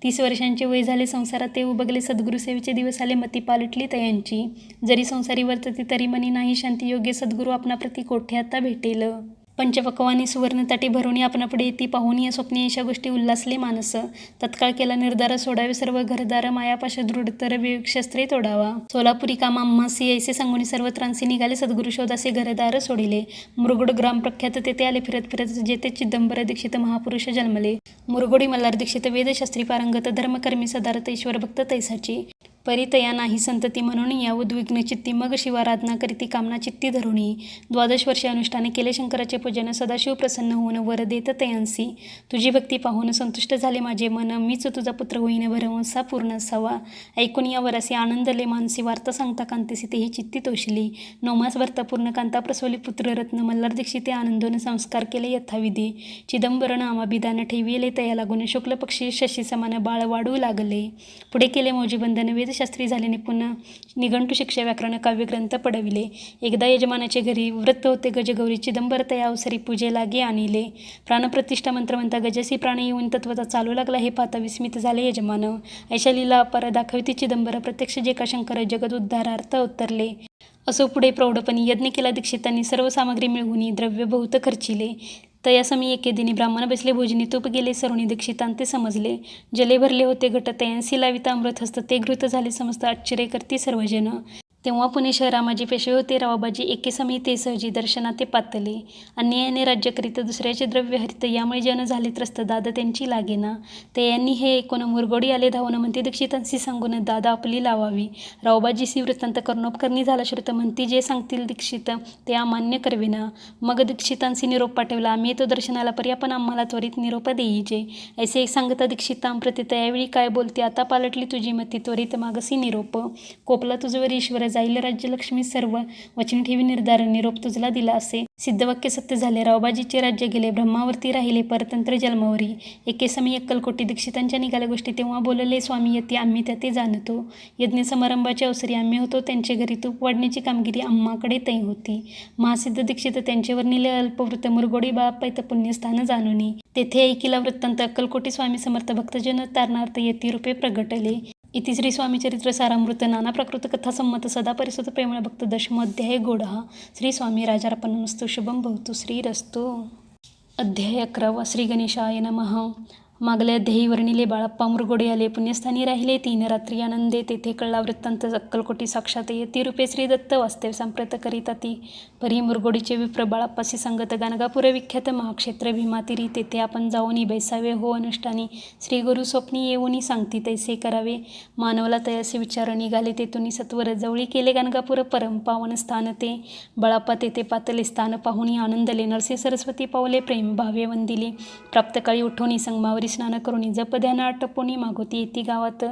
30 वर्षांचे वय झाले संसारात ते उबगले सद्गुरुसेवेचे दिवस आले मती पालटली तयांची. जरी संसारी वर्तती तरी मनी नाही शांती योग्य सद्गुरू आपणाप्रती कोठे आता भेटेल. पंचपक्वानी सुवर्ण ताटी भरवणी आपणापुढे येती पाहून या स्वप्ने अशा गोष्टी उल्हासले मानस. तत्काळ केला निर्धार सोडावे सर्व घरदार मायापाश दृढतर शस्त्रे तोडावा. सोलापुरी कामा आम्हासी ऐसे सांगून सर्व त्रांसी निघाले सद्गुरू शोधासे घरदार सोडिले. मुरगुड ग्राम प्रख्यात तेथे आले फिरत फिरत जेथे चिदंबर दीक्षित महापुरुष जन्मले. मुरगुडी मल्हार दीक्षित वेदशास्त्री पारंगत धर्मकर्मी सदारथ ईश्वर भक्त तैसाची. परितया नाही संतती म्हणून या उद्विग्न चित्ती मग शिवाराधना करीती कामना चित्ती धरुणी. 12 वर्षे अनुष्ठाने केले शंकराचे पूजन सदाशिव प्रसन्न होऊन वर देत तयांसी. तुझी भक्ती पाहून संतुष्ट झाले माझे मन मीच तुझा पुत्र होईन भरवंसा पूर्ण असावा. ऐकून या वरासी आनंदले मानसी वार्ता सांगता कांतीसी तेही चित्ती तोषली. 9 मास भरता पूर्ण कांता प्रसवली पुत्ररत्न मल्हार दीक्षिते आनंदोन संस्कार केले यथाविधी. चिदंबर नामाभिधान ठेविले तया लागून शुक्ल पक्षी शशी समान बाळ वाढू लागले. पुढे केले मौजीबंधन वेदशास्त्री झाले निपुण निघंटू शिक्षा व्याकरण काव्यग्रंथ पडविले. एकदा यजमानाचे घरी व्रत होते गजगौरी चिदंबर तया अवसरी पूजे लागे आणिले. प्राणप्रतिष्ठा मंत्रवंता गजसी प्राण येऊन तत्वता चालू लागला हे पाहता विस्मित झाले यजमान. ऐशा लीला अपार दाखविती चिदंबर प्रत्यक्ष जे का शंकर जगद उद्धारार्थ उतरले. असो पुढे प्रौढपणी यज्ञ केला दीक्षितांनी सर्व सामग्री मिळवून द्रव्य बहुत खर्चिले. तयासमी एके दिनी ब्राह्मण बसले भोजनी तूप गेले सरुणी दीक्षितांते समजले. जले भरले होते घट तयांसी लाविता अमृत हस्त ते घृत झाले समस्त आश्चर्य करती सर्वजन. तेव्हा पुणे शहरामाजी पेशवे होते रावाबाजी एके समी ते सहजी दर्शना ते पातले. अन्यायाने राज्य करीत दुसऱ्याचे द्रव्य हरित यामुळे जन झाले त्रस्त दाद त्यांची लागेना. ते यांनी हे ऐकून मुरगोडी आले धावून म्हणते दीक्षितांशी सांगून दादा आपली लावावी. रावबाजीसी वृत्तांत कर्णोपकरणी झाला श्रुत म्हणती जे सांगतील दीक्षित ते अमान्य करविना. मग दीक्षितांशी निरोप पाठवला आम्ही येतो दर्शनाला पर्या पण आम्हाला त्वरित निरोप देईचे. ऐसे सांगता दीक्षितांप्रती त्यावेळी काय बोलते आता पालटली तुझी मती त्वरित मागसी निरोप. कोपला तुझवर ईश्वर जाईल राज्यलक्ष्मी सर्व वचन ठेवी निर्धार निरोप तुझला दिला असे. सिद्धवाक्य सत्य झाले रावबाजीचे राज्य गेले ब्रह्मावरती राहिले परतंत्र जन्मावरी. एके समी अक्कलकोटी दीक्षितांच्या निघाल्या गोष्टी तेव्हा बोलले स्वामी यती आम्ही त्या ते जाणतो. यज्ञ समारंभाच्या अवसरी आम्ही होतो त्यांचे घरी तूप वाढण्याची कामगिरी आम्हाकडे तै होती. महासिद्ध दीक्षित त्यांचेवर निले अल्पवृत्त मुरगोडी बाळापैत पुण्यस्थान जाणूनी. तेथे ऐकिला वृत्तांत अक्कलकोटी स्वामी समर्थ भक्तजन तारणार्थ यती रूपे प्रगटले. इति श्री स्वामीचरित्र सारामृत नाना प्राकृत कथा संमत सदा परिसुत प्रेमळ भक्त दशमोध्याय गोडहा. श्री स्वामी राजार्पणमस्तु शुभम भवतु श्रीरस्तु. अध्याय 11 श्री गणेशाय नमः. मागल्या अध्यायी वर्णिले बाळाप्पा मुरगोडे आले पुण्यस्थानी राहिले 3 रात्री आनंदे. तेथे कळला वृत्तांत अक्कलकोटी साक्षात यती रूपे श्री दत्त वास्तव सांप्रत करीता ती. परी मुरगोडीचे विप्र बाळाप्पाशी सांगत गाणगापूर विख्यात महाक्षेत्र भीमातिरी तेथे आपण जाऊनी बैसावे हो अनुष्ठानी. श्री गुरु स्वप्नी येऊनी सांगती तैसे करावे. मानवला तयासे विचार निघाले तेथून सत्वर जवळी केले गाणगापूर परम पावन स्थान ते. बाळाप्पा तेथे पातले स्थान पाहुणी आनंदले नरसे सरस्वती पावले प्रेम भावे वंदिले. प्राप्तकाळी उठोनी संगमावरी स्नान करुणी जप ध्यान आटपोनी मागोती येती गावात.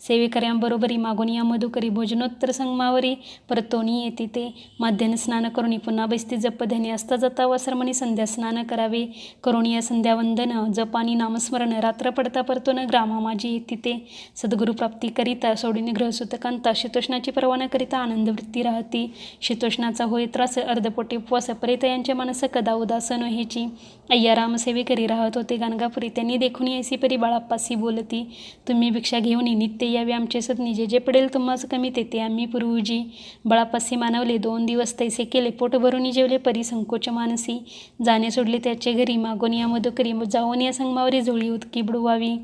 सेवेकऱ्यांबरोबरी मागोनी या मधुकरी भोजनोत्तर संगमावरी परतोनी येते ते. माध्यान स्नान करुणी पुन्हा बैसते जप ध्यानी असता जाता वासरमणी संध्या स्नान करावे. करुणी या संध्यावंदन जपानी नामस्मरण रात्र पडता परतोन ग्रामा माझी येते ते. सद्गुरु प्राप्ती करिता सोडून ग्रहसुतकांता शीतोष्णाची पर्वा न करिता आनंद वृत्ती राहती. शीतोष्णाचा होय त्रास अर्धपोटी उपवास परितयांचे मानस कदा उदास न हेची. अय्याराम सेवेकरी राहत होते गाणगापुरी त्यांनी देखून ऐसी परी बाळाप्पासी बोलती. तुम्ही भिक्षा घेऊन नित्य यावे आमचे सदनी जे जे पडेल तुम्हास कमी तेथे आम्ही पुरवूजी. बाळाप्पासी मानवले 2 दिवस तैसे केले पोट भरून जेवले परी संकोच मानसी. जाणे सोडले त्याचे घरी मागून या मधुकरी जाऊन या संगमावरी झोळी उदकी बुडवावी.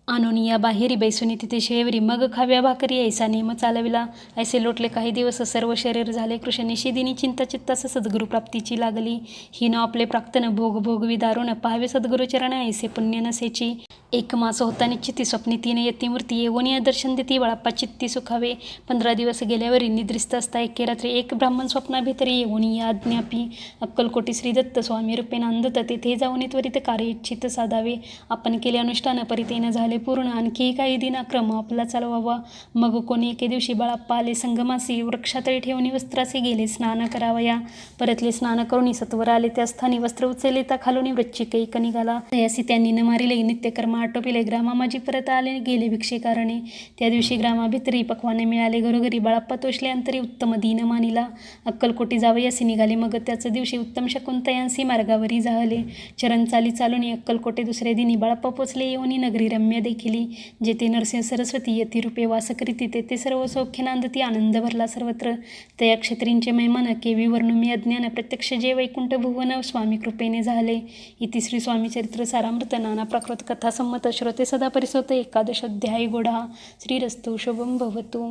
आणोनिया बाहेरी बैसुनी तिथे शेवरी मग खाव्या भाकरी ऐसा नेम चालविला. ऐसे लोटले काही दिवस सर्व शरीर झाले कृश निशिदिनी चिंता चित्तास सद्गुरु प्राप्तीची लागली. हिन आपले प्राक्तन भोग भोगवी दारुण पाहावे सद्गुरुचरण ऐसे पुण्य नसेची. 1 मास होता निश्चिती स्वप्नी 3 यतीमूर्ती येऊन या दर्शन देती बाळाप्पा चित्ती सुखावे. 15 दिवस गेल्यावर निद्रिस्त असता एके रात्री एक ब्राह्मण स्वप्नाभितरी येऊन या अज्ञापी. अक्कलकोटी श्रीदत्त स्वामी रूपे नांदत तेथे जाऊन त्वरित कार्य इच्छित साधावे. आपण केले अनुष्ठान परितेन झाले पूर्ण आणखी काही दिनाक्रम आपला चालवावा. मग कोणी एके दिवशी बाळाप्पा आले संगमासी, वृक्षातळी ठेवणी वस्त्रासी गेले स्नान करावया. परतले स्नान करुणी सत्वर आले, त्या स्थानी वस्त्र उचलिता खालून वृश्चिक निघाला. तयासी त्यांनी न मारिले, नित्यकर्म आटोपिले. ग्रामा माझी परत आले गेले भिक्षेकारणे. त्या दिवशी ग्रामाभितरी पक्वाने मिळाले. घरोघरी बाळाप्पा तोषले, अंतरी उत्तम दीन मानिला. अक्कलकोटी जावयासी निघाले. मग त्याच दिवशी उत्तम शकून तयांसी मार्गावरी जाहले. चरण चाली चालून अक्कलकोटे. दुसरे दिनी बाळाप्पा पोचले, येऊनी नगरी रम्य देखिली. जेथे नरसिंह सरस्वती यतिरूपे वास करीती, तेथे सर्व सौख्य नांदती. आनंद भरला सर्वत्र. तया क्षत्रींचे महिमान केवी वर्णू मी अज्ञान. प्रत्यक्ष जे वैकुंठ भुवन स्वामी कृपेने झाले. इति श्री स्वामी चरित्र सारामृत नाना प्राकृत कथा संमत. श्रोते सदा परिसोत. एकादश अध्याय गोडा. श्रीरस्तु शुभम भवतु.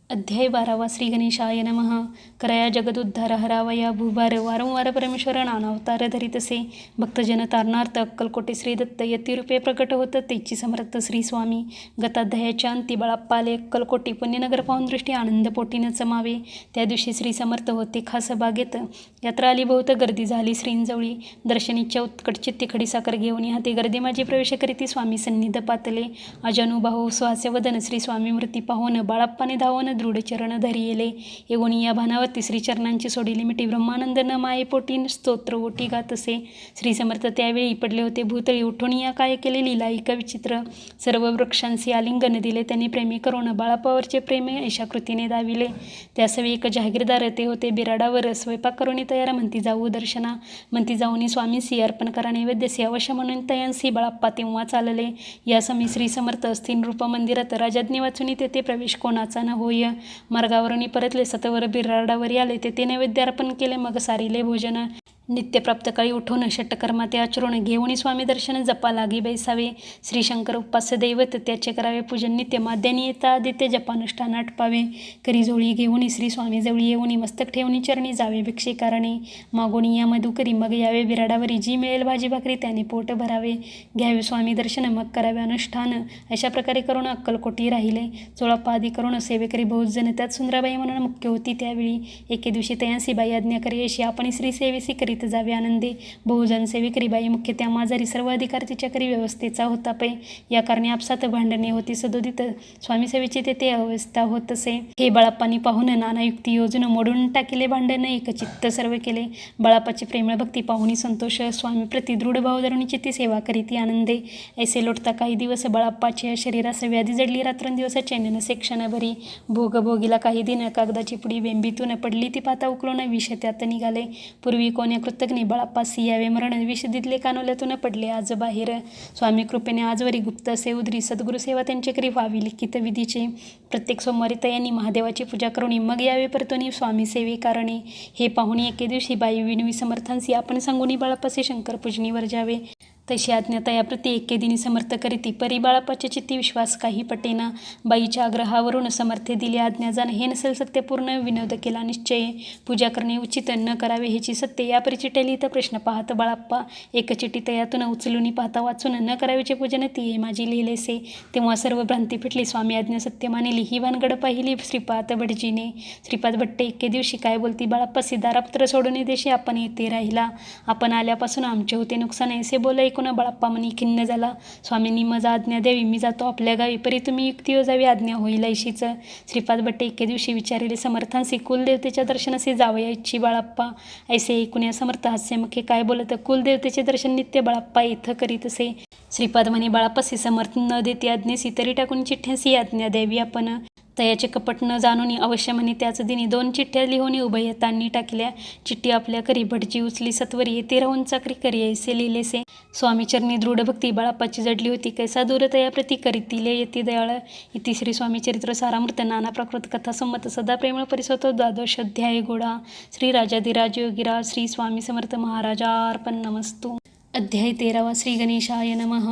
अध्याय 12. श्री गणेशाय नमः. करया जगदुद्धार हरावया भूभार. वारंवार परमेश्वर नानावतार धरितसे. भक्तजन तारणार्थ अक्कलकोटे श्री दत्त यतिरूपे प्रकट होत. तेची समर्थ श्री स्वामी. गताध्यायाच्या अंती बाळाप्पा आले अक्कलकोटी. पुण्यनगर पाहून दृष्टी आनंद पोटीनं चमावे. त्या दिवशी श्री समर्थ होते खास बागेत. यात्रा आली बहुत गर्दी झाली श्रींजवळी. दर्शनीच्या उत्कट चित्ती खडीसाखर घेऊन हाती गर्दी माझी प्रवेश करीती स्वामी सन्निध पातले. अजानुबाहू सुहास्य वदन श्री स्वामी मूर्ती पाहून बाळाप्पाने धावून दृढ चरण धरिले. येऊनी या भानावरती श्री चरणांची सोडिली मिठी. ब्रह्मानंद न माये पोटी स्तोत्र ओटी गातसे. श्री समर्थ त्यावेळी पडले होते भूतळी. उठून या काय केले लीलाईक विचित्र. सर्व वृक्षांशी आलिंगन दिले त्यांनी प्रेमी करून. बाळाप्पावरचे प्रेम अशा कृतीने दाविले. त्यासवी एक जहागीरदार ते होते बिराडावर. स्वयंपाक करून तयार म्हणती जाऊ दर्शना. म्हणती जाऊनी स्वामींसी अर्पण करा नैवेद्यसी अवश्य म्हणून तयांसी बाळाप्पा तेव्हा चालले. या समी श्री समर्थ स्थिर रूप मंदिरात. राजाज्ञे वाचून तेथे प्रवेश कोणाचा न होय. मार्गावरून परतले सतवर बिराडावरी आले. तेथे नैवेद्य अर्पण केले. मग सारिले भोजन. नित्यप्राप्त काळी उठून षटकर्मा ते आचरून. घेऊन स्वामी दर्शन जपा लागी बैसावे. श्रीशंकर उपास्य दैवत त्याचे करावे पूजन नित्य. माद्यानी येता आदित्य जपानुष्ठान आटपावे. करी झोळी घेऊन श्री स्वामी जवळी येऊन मस्तक ठेवून चरणी जावे भिक्षेकारणे. मागोनी या मधुकरी मग यावे बिराडावरी. जी मिळेल भाजी भाकरी त्याने पोट भरावे. घ्यावे स्वामी दर्शन मग करावे अनुष्ठान. अशा प्रकारे करून अक्कलकोटी राहिले. चोळाप्पा आदी करून सेवेकरी बहुजन. त्यात सुंदराबाई म्हणून मुख्य होती. त्यावेळी एके दिवशी तयांसी बाई आज्ञा करी अशी आपण श्री सेवेसी करीत जावे आनंदे. बहुजन सेवेकरी बाई मुख्य त्या माजारी. सर्व अधिकार तिच्या करी व्यवस्थेचा होता पै. या कारणे आपसात भांडणे होती सदोदित. स्वामी सेवेची तेथे अवस्था होत असे. हे बाळाप्पांनी पाहून नाना युक्ती योजून मोडून टाकिले भांडण. एकचित्त सर्व केले. बाळाप्पाची प्रेमळ भक्ती पाहुनी संतोष. स्वामी प्रति दृढ भाव धरून चित्ती सेवा करीती आनंदे. ऐसे लोटता काही दिवस बाळाप्पाच्या शरीरास व्याधी जडली. रात्रंदिवस चैन नसे क्षणभरी. भोग भोगीला काही दिन. कागदाची पुडी बेंबीतून पडली ती पाता उकळून विष त्यात निघाले. पूर्वी कोण्या कृतज्ञ बाळाप्पासी यावे मरण. विष दिदले कानोल्यातून पडले आज बाहेर. स्वामी कृपेने आजवरी गुप्त असे उदरी. सद्गुरु सेवा त्यांचे करी व्हावी लिखित विधीचे. प्रत्येक सोमवारी तयांनी महादेवाची पूजा करून मग यावे परतोनी स्वामी सेवे कारणे. हे पाहुणी एके दिवशी बाई विनवी समर्थांसी आपण सांगूनी बाळाप्पासे शंकर पूजनीवर जावे. तशी आज्ञा तयाप्रती एके दिनी समर्थ करीती. परी बाळाप्पाच्या चित्ती विश्वास काही पटेना. बाईच्या आग्रहावरून समर्थे दिली आज्ञा. जाण हे नसेल सत्यपूर्ण. विनोद केला निश्चय. पूजा करणे उचित न करावे ह्याची सत्य. या परी चिठ्ठ्या लिहित प्रश्न पाहत बाळाप्पा. एक चिठी तयातून उचलून पाहता वाचून. न करावेचे पूजन ती माझी लिहिलेसे. तेव्हा सर्व भ्रांती फिटली. स्वामी आज्ञा सत्य मानिली. ही भानगड पाहिली श्रीपाद भटजीने. श्रीपाद भट्टे एके दिवशी काय बोलती बाळाप्पासी. दारापत्र सोडून देशी आपण येथे राहिला. आपण आल्यापासून आमचे होते नुकसान. असे बोल ऐकून बाळाप्पा मनी खिन्न झाला. स्वामींनी मजा आज्ञा द्यावी. मी जातो आपल्या गावी. परी तुम्ही युक्ती योजावी. आज्ञा होईल ऐशीच. श्रीपाद भट्टे एके दिवशी विचारिले समर्थांसी. कुलदेवतेच्या दर्शनासी जावया इच्छी बाळाप्पा. ऐसे ऐकून या समर्थ हास्यमुखे काय बोलत. कुलदेवतेचे दर्शन नित्य बाळाप्पा इथं करीत असे. श्रीपाद म्हणे बाळाप्पासी समर्थ न देते आज्ञेसी. तरी टाकून चिठ्ठ्यासी आज्ञा द्यावी आपण. तयाचे कपट न जाणून अवश्य म्हणे त्याच दिनी. 2 चिठ्ठ्या लिहून उभयतांनी टाकल्या. चिठ्ठी आपल्या करी भटजी उचली सत्वरी. येथे राहून चाकरी करी ऐसे लिहिलेसे. स्वामीचरणी दृढ भक्ती बाळाप्पाची जडली होती. कैसा दूर तयाप्रती करीतिले येती दयाळ. इति श्री स्वामी चरित्र सारामृत नाना प्राकृत कथा संमत. सदा प्रेमळ परिसोतो. द्वादश अध्याय गोडा. श्री राजाधिराज योगीराज श्री स्वामी समर्थ महाराजार्पण नमस्तु. अध्याय 13. श्री गणेशाय नमः.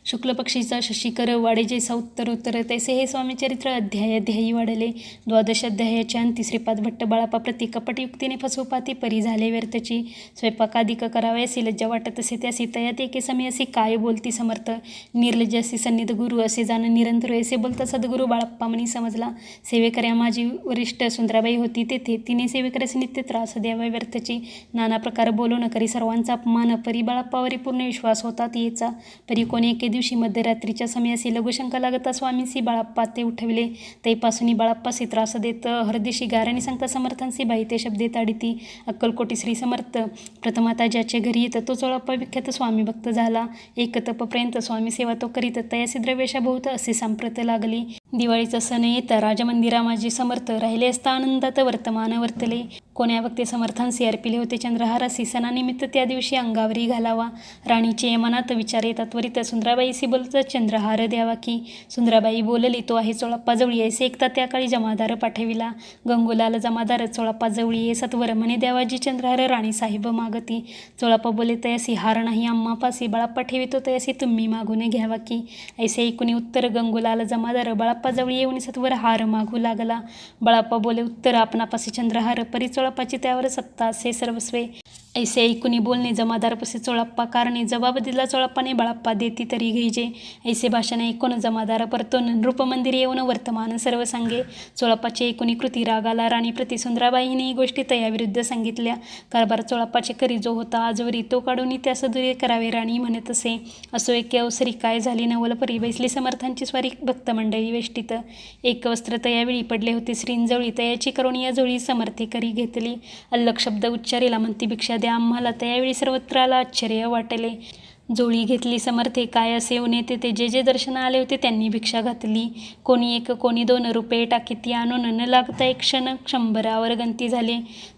शुक्ल पक्षीचा शशिकर वाडे जैसा उत्तरोत्तर तैसे हे स्वामीचरित्र अध्यायी वाढले. द्वादश अध्यायाच्या अंती श्रीपाद भट्ट बाळाप्पा प्रति कपटयुक्तीने फसवपाती परी झाले व्यर्थची. स्वयंपाकाधिक करावयासी लज्जा वाटत असे त्यासी. तयात एके समय असे काय बोलती समर्थ. निर्लज्जासी सन्निध गुरु असे जाण निरंतर. ऐसे बोलता सद्गुरु बाळाप्पा मनी समजला. सेवेकऱ्या माझी वरिष्ठ सुंदराबाई होती तेथे. तिने सेवेकऱ्यास नित्य त्रास द्यावा व्यर्थची. नाना प्रकार बोलून करी सर्वांचा अपमान. परी बाळाप्पा बाळाप्पावरी पूर्ण विश्वास होता तिचा. परी कोणी एके दिवशी मध्यरात्रीच्या समयासी लघुशंका लागता स्वामींसी बाळाप्पा ते उठविले. तैपासून बाळाप्पासी त्रास देत हरदिशी गाराणी सांगता समर्थांसी बाई ते शब्दे ताडिती. अक्कलकोटी श्री समर्थ प्रथमाता ज्याचे घरी येत तो चोळाप्पा विख्यात स्वामी भक्त झाला. एक तपपर्यंत स्वामी सेवा तो करीत तयासी द्रव्याशा बहुत असे सांप्रत लागली. दिवाळीचा सण येता राजमंदिरा माझे समर्थ राहिले असता आनंदात वर्तमान वर्तले. कोण्या भक्ती समर्थांसी अर्पिले होते चंद्रहारासी सणानिमित्त त्या दिवशी अंगावरी घालावा. राणीचे मनात विचार येतात त्वरित सुंदराबाईसी बोलत चंद्रहार द्यावा की. सुंदराबाई बोलली तो आहे चोळाप्पा जवळी ऐसे एकता त्या काळी जमादार पाठविला. गंगूलाल जमादार चोळाप्पा जवळी ये सत्वर म्हणे द्यावाजी चंद्रहार राणी साहेब मागती. चोळाप्पा बोले तयासी हार नाही आम्हापासी बाळाप्पा ठेवितो तयासी तुम्ही मागून घ्यावा की. ऐसे ऐकुनी उत्तर गंगूलाल जमादार बाळाप्पा जवळी येऊन सत्वर हार मागू लागला. बाळाप्पा बोले उत्तर आपणापासी चंद्रहार परी चोळाप्पाची त्यावर सत्ता असे सर्वस्वे. ऐसे ऐकुनी बोलणे जमादारपसे चोळाप्पा कारणे जबाब दिला चोळाप्पाने बाळाप्पा देती तरी घ्यायचे. ऐसे भाषण ऐकून जमादार परतून नृपमंदिर येऊन वर्तमान सर्व सांगे. चोळाप्पाची ऐकुनी कृती रागाला राणी प्रति सुंदराबाईने गोष्टी तयाविरुद्ध सांगितल्या. कारभार चोळाप्पाचे करी जो होता आजवरी तो काढून त्यास दुरे करावे राणी म्हणत असे. असो एके अवसरी काय झाली नवल परी बैसली समर्थांची स्वारी भक्तमंडळी वेष्टीत. एक वस्त्र तयावेळी पडले होते श्रींजवळी तयाची करून या जवळी समर्थे करी घेतली. अल्लक शब्द उच्चारेला म्हणती भिक्षा द्या आम्हाला तयावेळी सर्वत्राला आश्चर्य वाटले. जोळी घेतली समर्थे काय असे नेते ते जे जे दर्शन आले होते त्यांनी भिक्षा घातली. कोणी एक कोणी 2 रुपये टाकीती आणून न लागता एक क्षण 100वर गंती झाले.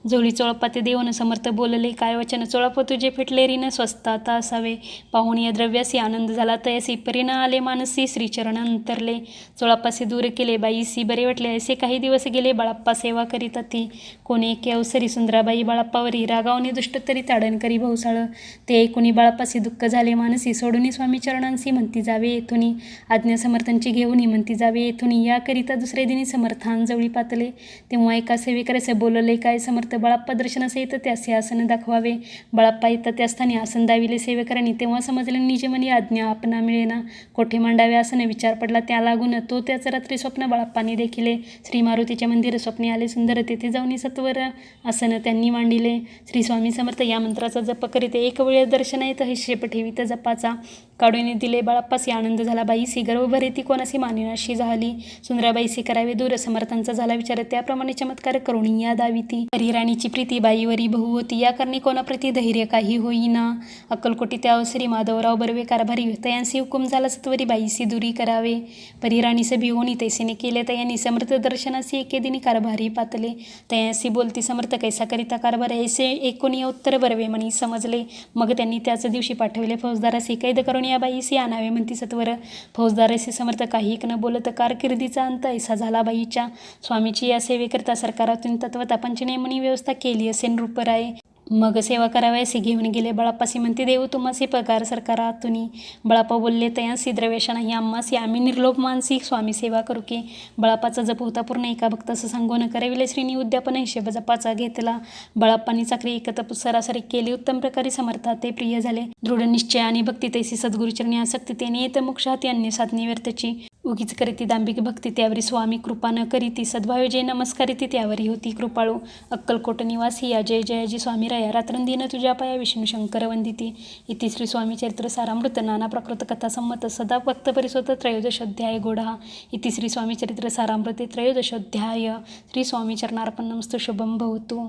जोळी चोळाप्पा ते देऊन समर्थ बोलले काय वचन चोळाप्पा तुझे फिटले रीन स्वस्तात असावे. पाहून या द्रव्यासी आनंद झाला तयासी परीना आले मानसी श्रीचरण अंतरले. चोळाप्पासी दूर केले बाईसी बरे वाटले. असे काही दिवस गेले बाळाप्पा सेवा करीत ती. कोणी एके अवसरी सुंदराबाई बाळाप्पावरी रागावणे दुष्ट तरी ताडण करी भौसाळ. ते ऐकुनी बाळाप्पासी दुःख झाले मानसी सोडूनी स्वामी चरणांसी म्हणती जावे येथुनी. आज्ञा समर्थांची घेऊनी म्हणती जावे येथुनी. याकरिता दुसरे दिनी समर्थांजवळी पातले. तेव्हा एका सेवेकऱ्यास बोलले काय समर्थ बाळाप्पा दर्शनास येत त्यासे आसन दाखवावे. बाळाप्पा येतात त्या स्थानी आसन दाविले सेवेकरांनी. तेव्हा समजले निजमनी आज्ञा आपणा मिळेना. कोठे मांडावे आसन विचार पडला त्या लागून तो त्याच रात्री स्वप्न बाळाप्पांनी देखिले. श्री मारुतीचे मंदिर स्वप्ने आले सुंदर तेथे जाऊन सत्वर आसन त्यांनी मांडिले. श्री स्वामी समर्थ या मंत्राचा जप करीत एक वेळ दर्शन येत हिशेप ठेवीत जपाचा. काढून दिले बाळाप्पासी आनंद झाला. बाईसी गर्व भरे ती कोणासी मानिनाशी झाली. सुंदराबाईसी करावे दूर समर्थांचा झाला विचार त्याप्रमाणे चमत्कार करुणी या दाविती. परिराणीची प्रीती बाईवरी बहु होती या कारणी कोणाप्रती धैर्य काही होईना. अक्कलकोटी त्या अवसरी माधवराव बर्वे कारभारी तयांसी हुकुम झाला सत्वरी बाईसी दुरी करावे. परिराणी सभी होणी तैसेने केले तयांनी समर्थ दर्शनासी एके दिनी कारभारी पातले. तयांसी बोलती समर्थ कैसा करिता कारभार ऐसे एकोणी उत्तर बर्वे म्हणी समजले. मग त्यांनी त्याच दिवशी पाठविले फौजदारासी कैद करून या बाईसी आणावे म्हणती सत्वर. फौजदारासी समर्थ काही न बोलत कारकिर्दीचा अंत ऐसा झाला बाईच्या. स्वामीची या सेवेकरता सरकारातून तत्वता पंचनेमणी व्यवस्था केली असे नृपराय. मग सेवा करावयासी घेऊन गेले. बाळाप्पासी म्हणते देऊ तुम्हासी पगार सरकारातुनी. बाळाप्पा बोलले तयांसी द्रव्याशा नाही आम्हासी आम्ही निर्लोभ मानसी स्वामी सेवा करू की. बाळाप्पाचा जप होता पूर्ण एका भक्तास सांगून कराविले श्रीनी उद्यापन हिशेब जपाचा घेतला. बाळाप्पांनी चाकरी एकतप सरासरी केली. उत्तम प्रकारे समर्था ते प्रिय झाले. दृढ निश्चय आणि भक्ती तैसी सद्गुरुचरणी आसक्ती तेने येत मोक्षाती अन्य साधने व्यर्थची. उगीच करीती दांभिक भक्ती त्यावरी स्वामी कृपा न करीती. सद्भावे जे नमस्कारिती त्यावरी होती कृपाळू. अक्कलकोट निवासी या जय जयाजी स्वामी राया रात्रंदिन तुझ्या पाया विष्णू शंकर वंदिती. इति श्री स्वामी चरित्र सारामृत नाना प्राकृत कथा संमत सदा भक्त परिसोत त्रयोदशोध्याय गोढा. इति श्री स्वामी चरित्र सारामृते त्रयोदशोध्याय. श्री स्वामी चरणार्पणमस्तु शुभम भवतु.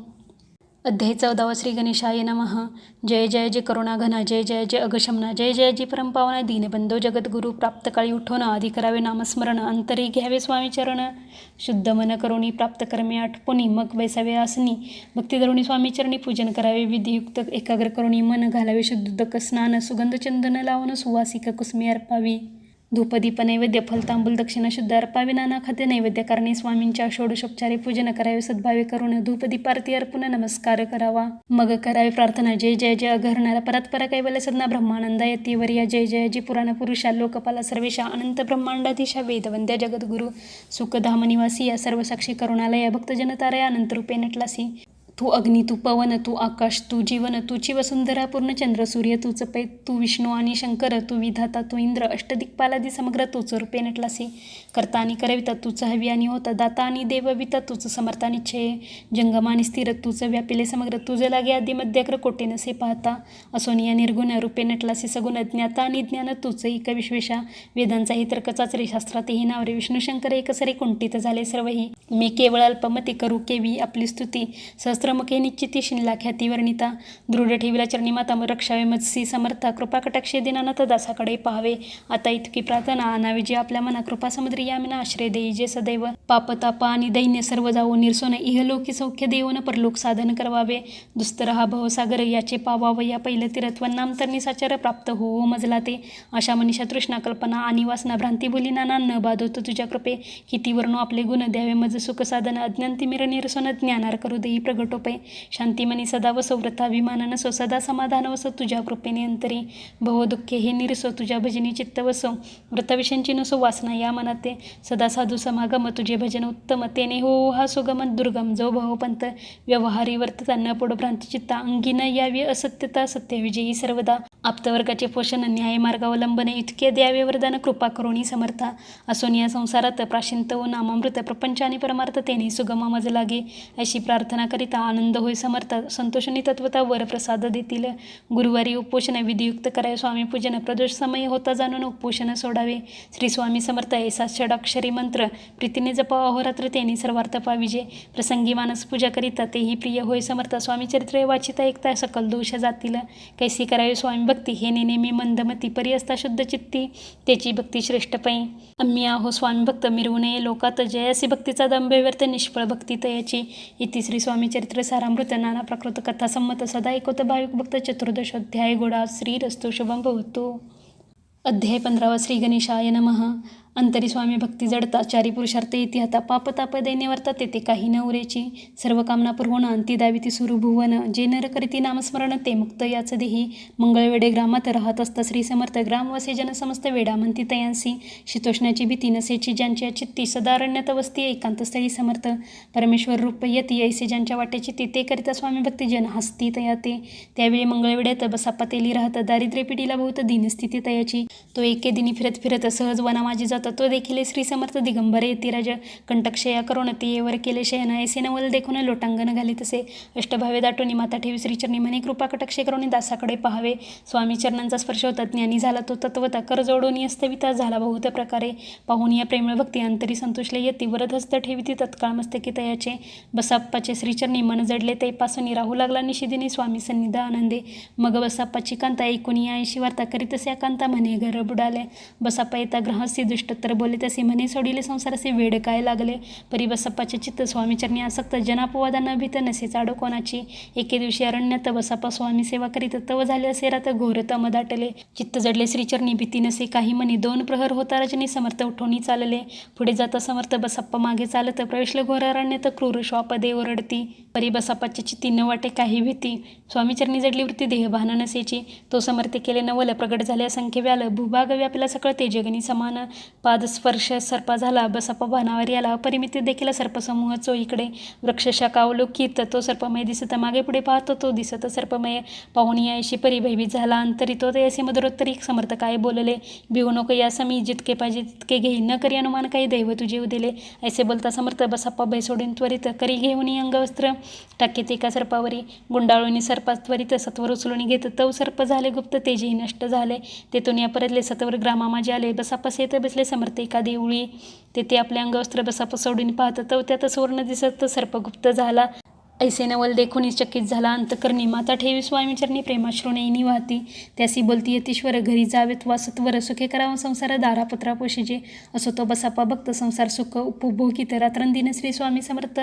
अध्याय 14 श्री गणेशाय नमः. जय जय जय करुणाघना जय जय जय अघशमना जय जय जी परमपावना दीनबंधो जगद्गुरु. प्राप्त काळी उठोन आधी करावे नामस्मरण अंतरी घ्यावे स्वामी चरण. शुद्ध मन करुणी प्राप्त कर्मे आठपुनी मग बैसावे आसनी. भक्ती धरुणी स्वामी चरणी पूजन करावे. विधियुक्त एकाग्र करुणी मन घालावे. शुद्धोदक स्नान सुगंध चंदन लावून सुवासिक कुसमे अर्पावी. धूपदीप नैवेद्य फलतांबूल दक्षिणा शुद्ध अर्पावे. नाना खाद्य नैवेद्य कारणे स्वामींच्या षोडशोपचारे पूजन करावे. सद्भावे करून धूपदीपारती अर्पण नमस्कार करावा. मग करावे प्रार्थना जय जय जय अघहरणारा परात्परा कैवल्य सदना ब्रह्मानंदा यतीवर्या जय जय जी पुराण पुरुषा लोकपाला सर्वेशा अनंत ब्रह्मांडाधीशा वेदवंद्या जगद्गुरु. सुखधाम निवासी या सर्व साक्षी करुणालया भक्तजनतारया अनंत रूपे नटलासी. तू अग्नी, तू पवन, तू आकाश, तू जीवन, तुची वसुंधरा, पूर्ण चंद्र सूर्य, तूच पै, तू विष्णू आणि शंकर, तू विधाता, तू इंद्र, अष्टदिक्पालादी समग्र तूच रूपे नटलासी. करता आणि करविता तूच हवी आणि होता, दाता आणि देवविता तूच समर्थ आणि छेय, जंगम आणि स्थिर तूच व्यापिले समग्र, तुझ लागे आदि मध्याग्र कोटे नसे पाहता. असोनिया निर्गुण रूपे नटलासी सगुण, ज्ञाता आणि ज्ञान तूच एक विश्वेशा. वेदांचाही तर्क चाचरे, शास्त्रातही नावरे, विष्णू शंकर एकसरे कुंठित झाले सर्वही. मी केवळ अल्पमती करू केवी आपली स्तुती, सहस्त्रमुखे निश्चिती शिनला ख्याती वर्णिता. दृढ ठेविला चरणी माता रक्षावे मत्सी समर्था, कृपा कटाक्षे दिनानाथ दासाकडे पाहावे. आता इतकी प्रार्थना आणावी जी आपल्या मना, कृपा समुद्री यामिना आश्रय देई जे सदैव. पाप ताप आणि दैन्य सर्व जावो निरसोन, इहलोकी सौख्य देऊन परलोक साधन करवावे. दुस्तर हा भवसागर याचे पावावं या पहिलं तीरत्व, नामतरणी साचार प्राप्त हो मजला ते. आशा मनीषा तृष्णा कल्पना आणि वासना, भ्रांती बोली नाना न बाधोत तुझ्या कृपे. किती वर्णो आपले गुण द्यावे मज सुख साधन, अज्ञान तिमिर निरसोन ज्ञानार करू देई प्रगटोपय. शांतिमनी सदा वसो व्रताभिमान नसो, सदा समाधान वसो तुझ्या कृपेने अंतरी. भव दुःखे हे निरसो तुझ्या भजनी चित्त वसो, व्रतविषयांची नसो वासना या मनाते. सदा साधू समागम तुझे भजन उत्तम, तेने हो हा सुगम दुर्गम जो भवपंत. व्यवहारी वर्तता न पुढ भ्रांती चित्ता, अंगी न यावी असत्यता सत्यविजयी सर्वदा. आप्तवर्गाचे पोषण न्याय मार्गावलंबने, इतके द्यावे वरदान कृपा करुणी समर्था. असोनिया संसारात प्राशिंत व नामामृत, प्रपंच आणि परमार्थ तेने सुगम मज लागे. अशी प्रार्थना करिता आनंद होय समर्थ, संतोषणी तत्वता वर प्रसाद देतील. गुरुवारी उपोषण विधियुक्त करावे स्वामी पूजन, प्रदोष समय होता जाणून उपोषण सोडावे. श्री स्वामी समर्थ ऐसा षडाक्षरी मंत्र, प्रीतीने जपावा अहोरात्र तेने सर्वार्थ पाविजे. प्रसंगी मानस पूजा करिता तेही प्रिय होय समर्थ, स्वामी चरित्र वाचिता ऐकता सकल दोष जातील. कैसी करावी स्वामी भक्ती हे नेहमी मंदमती, परी असता शुद्ध चित्ती त्याची भक्ती श्रेष्ठ पै. आम्ही आहो स्वामी भक्त मिरवू नये लोकात, जयासी भक्तीचा दंभ व्यर्थ निष्फळ भक्ती तयाची. इति श्री स्वामी चरित्र सारामृत नाना प्राकृत कथा संमत, सदा ऐकवत भाविक भक्त. चतुर्दशोध्याय गोडा श्रीरस्तु शुभम भवतु. अध्याय 15. श्री गणेशाय नमः. अंतरी स्वामी भक्ती जडता, चारी पुरुषार्थ येती हाता. पाप ताप दैन्य वर्ता तेथे काही न उरेची, सर्व कामना पूर्वण अंती दाविती सुरू भुवन. जे नर करीती नामस्मरण ते मुक्त याच देही. मंगळवेडे ग्रामात राहत असता श्री समर्थ, ग्रामवासी जन समस्त वेडा म्हणती तयांसी. शीतोष्णाची भीती नसेची ज्यांच्या चित्ती, सदारण्यात वस्ती एकांतस्थळी समर्थ. परमेश्वर रूप यती ऐसे ज्यांच्या वाट्याची ती, ते करिता स्वामी भक्ती जन हसती तयाते. त्यावेळी मंगळवेड्यात बसाप्पा तेली राहत, दारिद्र्य पिढीला बहुत दीनस्थिती तयाची. तो एके दिनी फिरत फिरत सहज वना माझी जात, तो देखील श्री समर्थ दिगंबर यतिराज. कंटकशया करून ते येवर केले शयन, ऐसे नवल देखून लोटांगण घाले तसे. अष्टभावे दाटून माता ठेवी श्रीचरणी म्हणे, कृपा कटाक्षे करून दासाकडे पाहावे. स्वामी चरणांचा स्पर्श होता ज्ञानी झाला तो तत्वता, कर जोडून अस्तविता झाला बहुत प्रकारे. पाहून या प्रेमळ भक्ती अंतरी संतोषले यती, वरदहस्त ठेविती तत्काळ मस्तकी तयाचे. बसाप्पाचे श्रीचरणी मन जडले ते पासून, राहू लागला निशिदिनी स्वामी सन्निध आनंदे. मग बसाप्पाची कांता ऐकून या ऐशी वार्ता करीतसे कांता म्हणे घर बुडाले. बसाप्पा येता ग्रहासी दुष्ट तर बोले तसे म्हणे, सोडिले संसाराचे वेड काय लागले. परी बसाप्पाचे चित्त स्वामीचरणी आसक्त, जनापवादा न भीत नसे चाडो कोणाची. एके दिवशी अरण्यात बसाप्पा स्वामी सेवा करीत, तव झाले असे रात घोर तम दाटले. चित्त जडले श्रीचरणी भीती नसे काही म्हणे, दोन प्रहर होता रजनी समर्थ उठोनी चालले. पुढे जाता समर्थ बसाप्पा मागे चालत, प्रवेशले घोर अरण्यात क्रूर श्वापदे ओरडती. परी बसाप्पाच्या चित्ती न वाटे काही भीती, स्वामीचरणी जडली वृत्ती देहभान नसेची. तो समर्थ केले नवल, प्रगट झाले असंख्य व्याल. भूभाग व्यापला सकळ ते जगनी समान. पाद स्पर्श सर्पा झाला, बसाप्पा भानावर याला. अपरिमित देखील सर्पसमूह चोईकडे. वृक्षशाखा अवलोकित तो सर्पमय दिसत, मागे पुढे पाहतो तो दिसत सर्पमय. पाहुणी याशी परी भयभीत झाला अंतरी, तो तयासी मधुरोत्तरी समर्थ काय बोलले. भिवू नको या समी, जितके पाहिजे तितके घेई, न करी अनुमान काही दैव तुझे उदिले. ऐसे बोलता समर्थ बसाप्पा भय सोडून त्वरित, करी घेऊन अंगवस्त्र टाकीत एका सर्पावरी. गुंडाळून सर्पा त्वरित सत्वर उचलून घेत, तव सर्प झाले गुप्त तेजेही नष्ट झाले. तेथून या परतले सत्वर ग्रामा माझे आले. बसाप्पा सेत बसले समर्थ एका देवळी. तेथे आपले अंगवस्त्र बसाप्पा सोडून पाहत, तव त्यात सुवर्ण दिसत सर्प गुप्त झाला. ऐसे नवल देखून चकित झाला अंतकरणी. माता ठेवी स्वामीचरणी प्रेमाश्रू नयनी वाहती. त्यासी बोलती यतीश्वर, घरी जावेत वासत्वर, सुखे करावं संसार दारापत्रा पोषिजे. असो तो बसाप्पा भक्त संसार सुख उपभोगित, रात्रंदिन श्री स्वामी समर्थ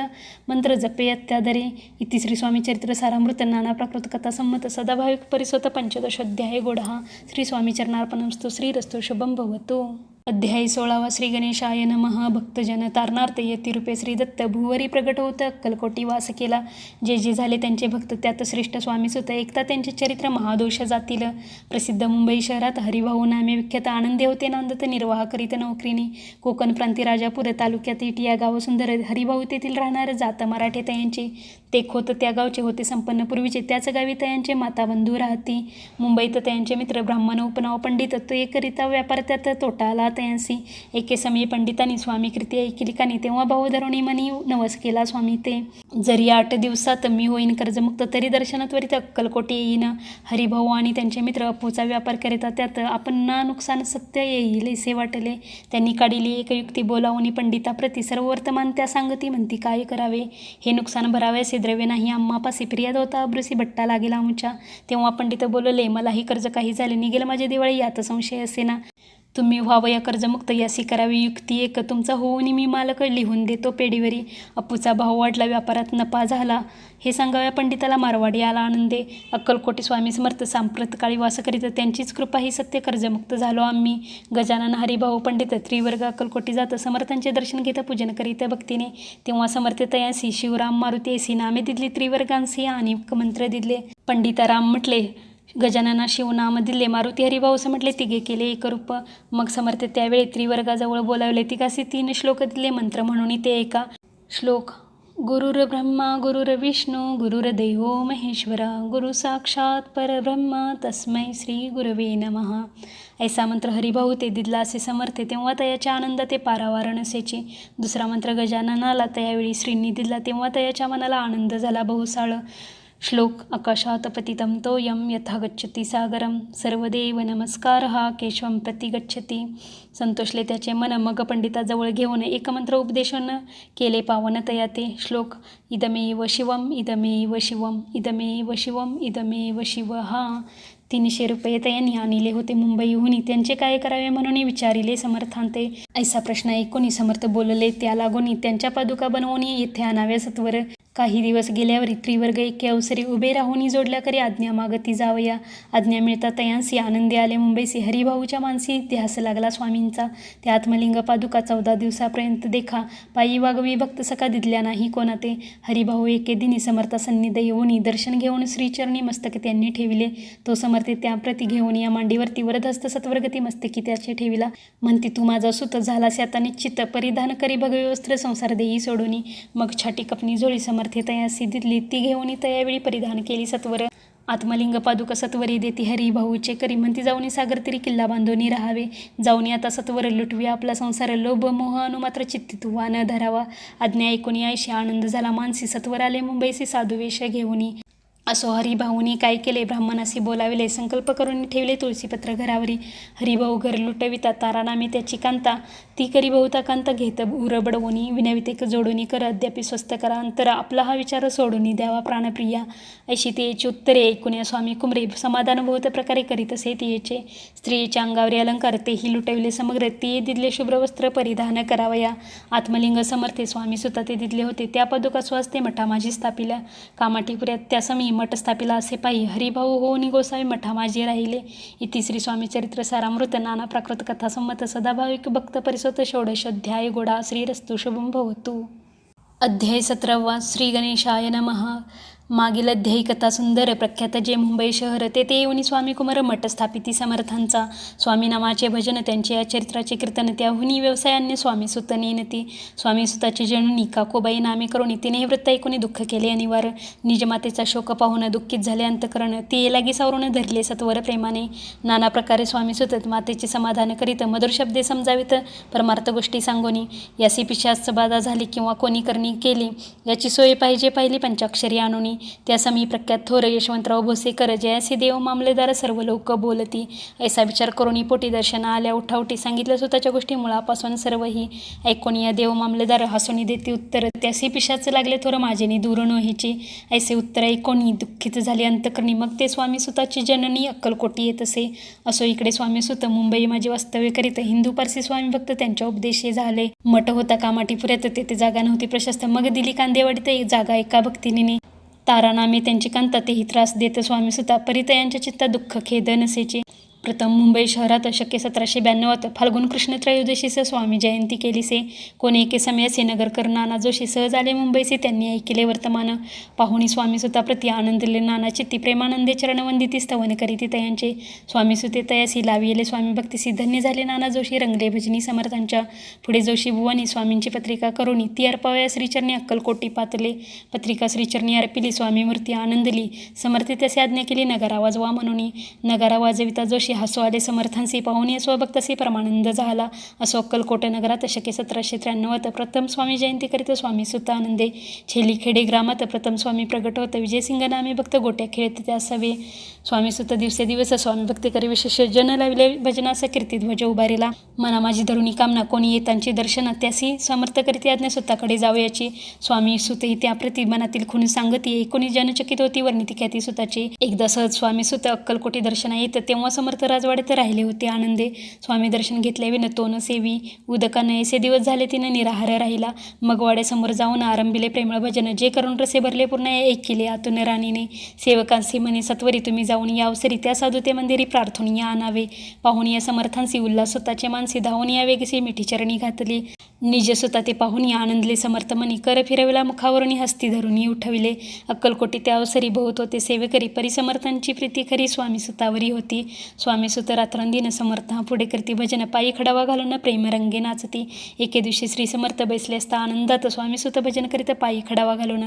मंत्र जपे अत्यादरे. इति श्री स्वामी चरित्र सारामृत नाना प्राकृत कथा संमत, सदाभाविक परिसोत. पंचदशोध्याय गोडहा. श्री स्वामी चरणार्पणमस्तु. श्रीरस्तु शुभम भवतु. अध्याय 16. श्री गणेशाय नमः. भक्तजन तारणार्थ यतिरूपे श्री दत्त, भुवरी प्रगट होत अक्कलकोटी वास केला. जे जे झाले त्यांचे भक्त त्यात श्रेष्ठ स्वामी सुत, एकता त्यांचे चरित्र महादोष जातील. प्रसिद्ध मुंबई शहरात हरिभाऊ नामे विख्यात, आनंदे होते नांदत निर्वाह करीत नोकरीने. कोकण प्रांती राजापूर तालुक्यात इटिया गाव सुंदर, हरिभाऊ तेथील राहणार जात मराठे तयांची. टेक होतं त्या गावचे होते संपन्न पूर्वीचे, त्याच गावी तयांचे माता बंधू राहती. मुंबईत तयांचे मित्र ब्राह्मण उपनाव पंडित, तो एकरिता व्यापार त्यात तोटा आला तयांसी. एके समयी पंडितांनी स्वामी कृती ऐकली कानी, तेव्हा भाऊ धरुणी मनी नवस केला स्वामी ते. जरी 8 दिवसात मी होईन कर्जमुक्त, तरी दर्शन त्वरित अक्कलकोटी येईन. हरिभाऊ आणि त्यांचे मित्र अप्पूचा व्यापार करिता, त्यात आपण ना नुकसान सत्य येईल असे वाटले. त्यांनी काढिली एक युक्ती, बोलावून पंडिताप्रती सर्व वर्तमान त्या सांगती. म्हणती काय करावे, हे नुकसान भरावयाचे द्रव्य नाही आम्हापासी, फिर्याद होता अब्रुसी भट्टा लागेला आमच्या. तेव्हा पंडित बोलले, मलाही कर्ज काही झाले, निघेल माझे दिवाळी यात संशय असे ना. तुम्ही व्हावया कर्जमुक्त, यासी करावी युक्ती एक, तुमचा होऊन मी मालक लिहून देतो पेढीवरी. अप्पूचा भाव वाढला, व्यापारात नफा झाला, हे सांगाव्या पंडिताला मारवाडी आला आनंदे. अक्कलकोटी स्वामी समर्थ सांप्रत काळी वास करीत, त्यांचीच कृपा ही सत्य कर्जमुक्त झालो आम्ही. गजानन हरिभाऊ पंडित त्रिवर्ग अक्कलकोटी जात, समर्थांचे दर्शन घेत पूजन करीत भक्तीने. तेव्हा समर्थ तयांसी शिवराम मारुती असी नामे दिदली, त्रिवर्गांसी आणि मंत्र दिदले. पंडिताराम म्हटले, गजानना शिवनाम दिले, मारुती हरिभाऊ असं म्हटले, तिघे केले एकरूप. मग समर्थ त्यावेळी त्रिवर्गाजवळ बोलावले, तिघासी 3 श्लोक दिले मंत्र म्हणून ते ऐका. श्लोक: गुरुर ब्रह्मा गुरुर्विष्णू गुरुर्देवो महेश्वरा, गुरु साक्षात परब्रह्म तस्मै श्री गुरवे नमः. ऐसा मंत्र हरिभाऊ ते दिदला असे समर्थ, तेव्हा तयाच्या आनंद ते पारावार नसेची. दुसरा मंत्र गजाननाला त्यावेळी श्रींनी दिला, तेव्हा तयाच्या मनाला आनंद झाला बहुसाळ. श्लोक: आकाशात पतितं तोयं यथा गच्छति सागरं, सर्वदेव नमस्कारः केशवं प्रति गच्छति. संतोषले त्याचे मन, मग पंडिताजवळ घेऊन एक मंत्र उपदेशन केले पावन तया ते. श्लोक: इदमेव शिवम इदमेव शिवम इदमेव शिवम इदमेव शिव. 300 रुपये त्यांनी आणले होते मुंबईहून, त्यांचे काय करावे म्हणून विचारिले समर्थांते. ऐसा प्रश्न ऐकून समर्थ बोलले, त्या लागून त्यांच्या पादुका बनवून येथे आणाव्या सत्वर. काही दिवस गेल्यावर त्रिवर्ग एके अवसरी उभे राहून जोडल्या करी आज्ञा मागती जावया. आज्ञा मिळता तयांसी आनंदी आले मुंबईसी. हरिभाऊच्या मानसी ध्यास लागला स्वामींचा. त्या आत्मलिंग पादुका 14 दिवसापर्यंत देखा, पायी वागवी भक्त सका दिदल्या नाही कोणाते. हरिभाऊ एके दिनी समर्था सन्निध येऊन दर्शन घेऊन श्रीचरणी मस्तक त्यांनी ठेविले. तो समर्थ त्याप्रती घेऊन या मांडीवरती वरदहस्त सत्वरगती मस्तकी त्याचे ठेविला. म्हणती, तू माझा सुत झालास आता निश्चित, परिधान करी भगवे वस्त्र संसार देई सोडूनी. मग छाटी कपनी जोडी समर्थ तयासी दिदली, ती घेऊन तयावेळी परिधान केली सत्वर. आत्मलिंग पादुका सत्वरी देती हरिभाऊचे करी, म्हणती जाऊनी सागर तरी किल्ला बांधूनी राहावे. जाऊनी आता सत्वर लुटवी आपला संसार, लोभ मोह अनुमात्र चित्ती तुवा न धरावा. आज्ञा ऐकून आयशी आनंद झाला मानसी. सत्वर आले मुंबईसी साधुवेश घेऊनी. असो हरिभाऊनी काय केले, ब्राह्मणासी बोलाविले, संकल्प करून ठेवले तुळशीपत्र घरावरी. हरिभाऊ घर लुटविता, तारानामी त्याची कांता, ती करी बहुता कांता घेत उर बडवूनी. विनवितेक जोडूनी कर अद्यापि स्वस्त करा, अंतर आपला हा विचार सोडूनी द्यावा प्राणप्रिया. ऐशी तियेची उत्तरे ऐकून स्वामी कुमरे समाधान बहुत प्रकारे करीत असे तियेचे. स्त्रियेच्या अंगावरी अलंकार तेही लुटविले समग्र, तिये दिदले शुभ्र वस्त्र परिधान करावया. आत्मलिंग समर्थे स्वामी सुता ते दिदले होते, त्या पादुका स्वहस्ते मठा माझी स्थापिल्या. कामाठीपुऱ्यात त्या समी मठ स्थापिला असे पायी, हरिभाऊ होऊन गोसावी मठा माझे राहिले. इति श्री स्वामी चरित्र सारामृत नाना प्राकृत कथा संमत सदाभाविक भक्त परिसोत षोडशोध्याय गोडा. श्रीरस्तु शुभं भवतु. अध्याय 17. श्री गणेशाय नमः. मागील अध्यायी कथा सुंदर प्रख्यात जे मुंबई शहर, तेथे येऊन स्वामी कुमार मठ स्थापिती समर्थांचा. स्वामी नामाचे भजन त्यांचे या चरित्राचे कीर्तन, त्याहुनी व्यवसायान्य स्वामी सुत नेनती. स्वामी सुताचे जननी काकोबाई नामे करून तिने हे वृत्त ऐकून दुःख केले अनिवार्य. निजमातेचा शोक पाहून दुःखित झाले अंतकरण, ती लागी सावरून धरले सत्वर प्रेमाने. नाना प्रकारे स्वामी सुत मातेचे समाधान करीत, मधुर शब्दे समजावित, परमार्थ गोष्टी सांगोनी. यासी पिशाच बाधा झाली किंवा कोणी करणी केली, याची सोय पाहिली पंचाक्षरी आणूनी. त्या समी प्रख्यात थोर यशवंतराव भोसेकर, जयासी देव मामलेदार सर्व लोक बोलती. ऐसा विचार करून पोटी दर्शना आल्या उठावटी सांगितलं स्वतःच्या गोष्टी मुळापासून सर्वही. ऐकून या देव मामलेदार हसून देते उत्तर, त्यासी पिशाच लागले थोर माझेनी दूर नोहीचे. ऐसे उत्तर ऐकून दुःखित झाले अंतकरणी. मग ते स्वामी सुताची जननी अक्कलकोटी येत असे. असो इकडे स्वामी सुत मुंबई माझे वास्तव्य करीत, हिंदू पारसी स्वामी भक्त त्यांच्या उपदेशे झाले. मठ होता कामाठीपुऱ्यात, तेथे जागा नव्हती प्रशस्त, मग दिली कांदेवाडीत एक जागा एका भक्तिनीने. तारानामे त्यांची कांता, तेही त्रास देत स्वामी सुता, परितयांच्या चित्ता दुःख खेद नसेचे. प्रथम मुंबई शहरात शके 1792 फाल्गुन कृष्ण त्रयोदशीस स्वामी जयंती केलीसे. कोणी एके समयासे नगरकर नाना जोशी सहज आले मुंबईसे. त्यांनी ऐकिले वर्तमान पाहुणी स्वामीसुता प्रति आनंदले. नाना चित्ती प्रेमानंदे चरणवंदिती स्तवन करीती तयांचे. स्वामीसुते तयासी लाविले स्वामी भक्तीसी. धन्य झाले नाना जोशी रंगले भजनी समर्थांच्या. पुढे जोशी बुवानी स्वामींची पत्रिका करुणी ती अर्पावया श्रीचरणी अक्कलकोटी पातले. पत्रिका श्रीचरणी अर्पिली स्वामी मूर्ती आनंदली. समर्थे त्यासी आज्ञा केली नगारा वाजवा म्हणून. नगारा वाजविता जोशी हसू आले समर्थांसी. पाहुणी स्वभक्तसी परमानंद झाला. असो अक्कलकोट नगरात शके 1793 प्रथम स्वामी जयंती करीत स्वामी सुत आनंदे. छेलीखेडे ग्रामात प्रथम स्वामी प्रगट होत. विजयसिंग नामे भक्त गोट्या खेळत त्या सवे. स्वामी सुत दिवसे दिवस स्वामी भक्ती करी विशेष जन लाविले भजनास कीर्ती ध्वज उभारिला. मना माझी धरुणी कामना कोणी येतांची दर्शन त्यासी समर्थ करीती आज्ञा सुताकडे जावयाची. स्वामी सुतही त्याप्रती मनातील खून सांगती. कोणी जनचकित होती वर्णिती ख्याती सुताची. एकदा सहज स्वामी सुत अक्कलकोटी दर्शना येत तेव्हा समर्थ राजवाड्यात राहिले होते आनंदे. स्वामी दर्शन घेतले विन तो न सेवी. उदका नयसे दिवस झाले तिने निराहार राहिला. मग वाड्यासमोर जाऊन आरंभिले प्रेमळ भजन. जे करून रसे भरले पूर्ण ऐकिले आतून राणीने. सेवकांसी म्हणे सत्वरी तुम्ही जाऊन या अवसरी त्या साधू ते मंदिरी प्रार्थून या आणावे. पाहुणी या समर्थांसी उल्हास स्वतःचे मानसी धावून या वेगसी मिठी चरणी घातली. निज सुता ते पाहुणी आनंदले समर्थ मनी. कर फिरविला मुखावरून हस्ती धरून उठविले. अक्कलकोटी त्या अवसरी बहुत होते सेवेकरी. परिसमर्थांची प्रीती खरी स्वामी सुतावरी होती. स्वामी सुत रात्रंदिन समर्था पुढे करती भजन. पायी खडावा घालून प्रेमरंगे नाचती. एके दिवशी श्री समर्थ बैसले असता आनंदात स्वामी सुत भजन करीत पायी खडावा घालून.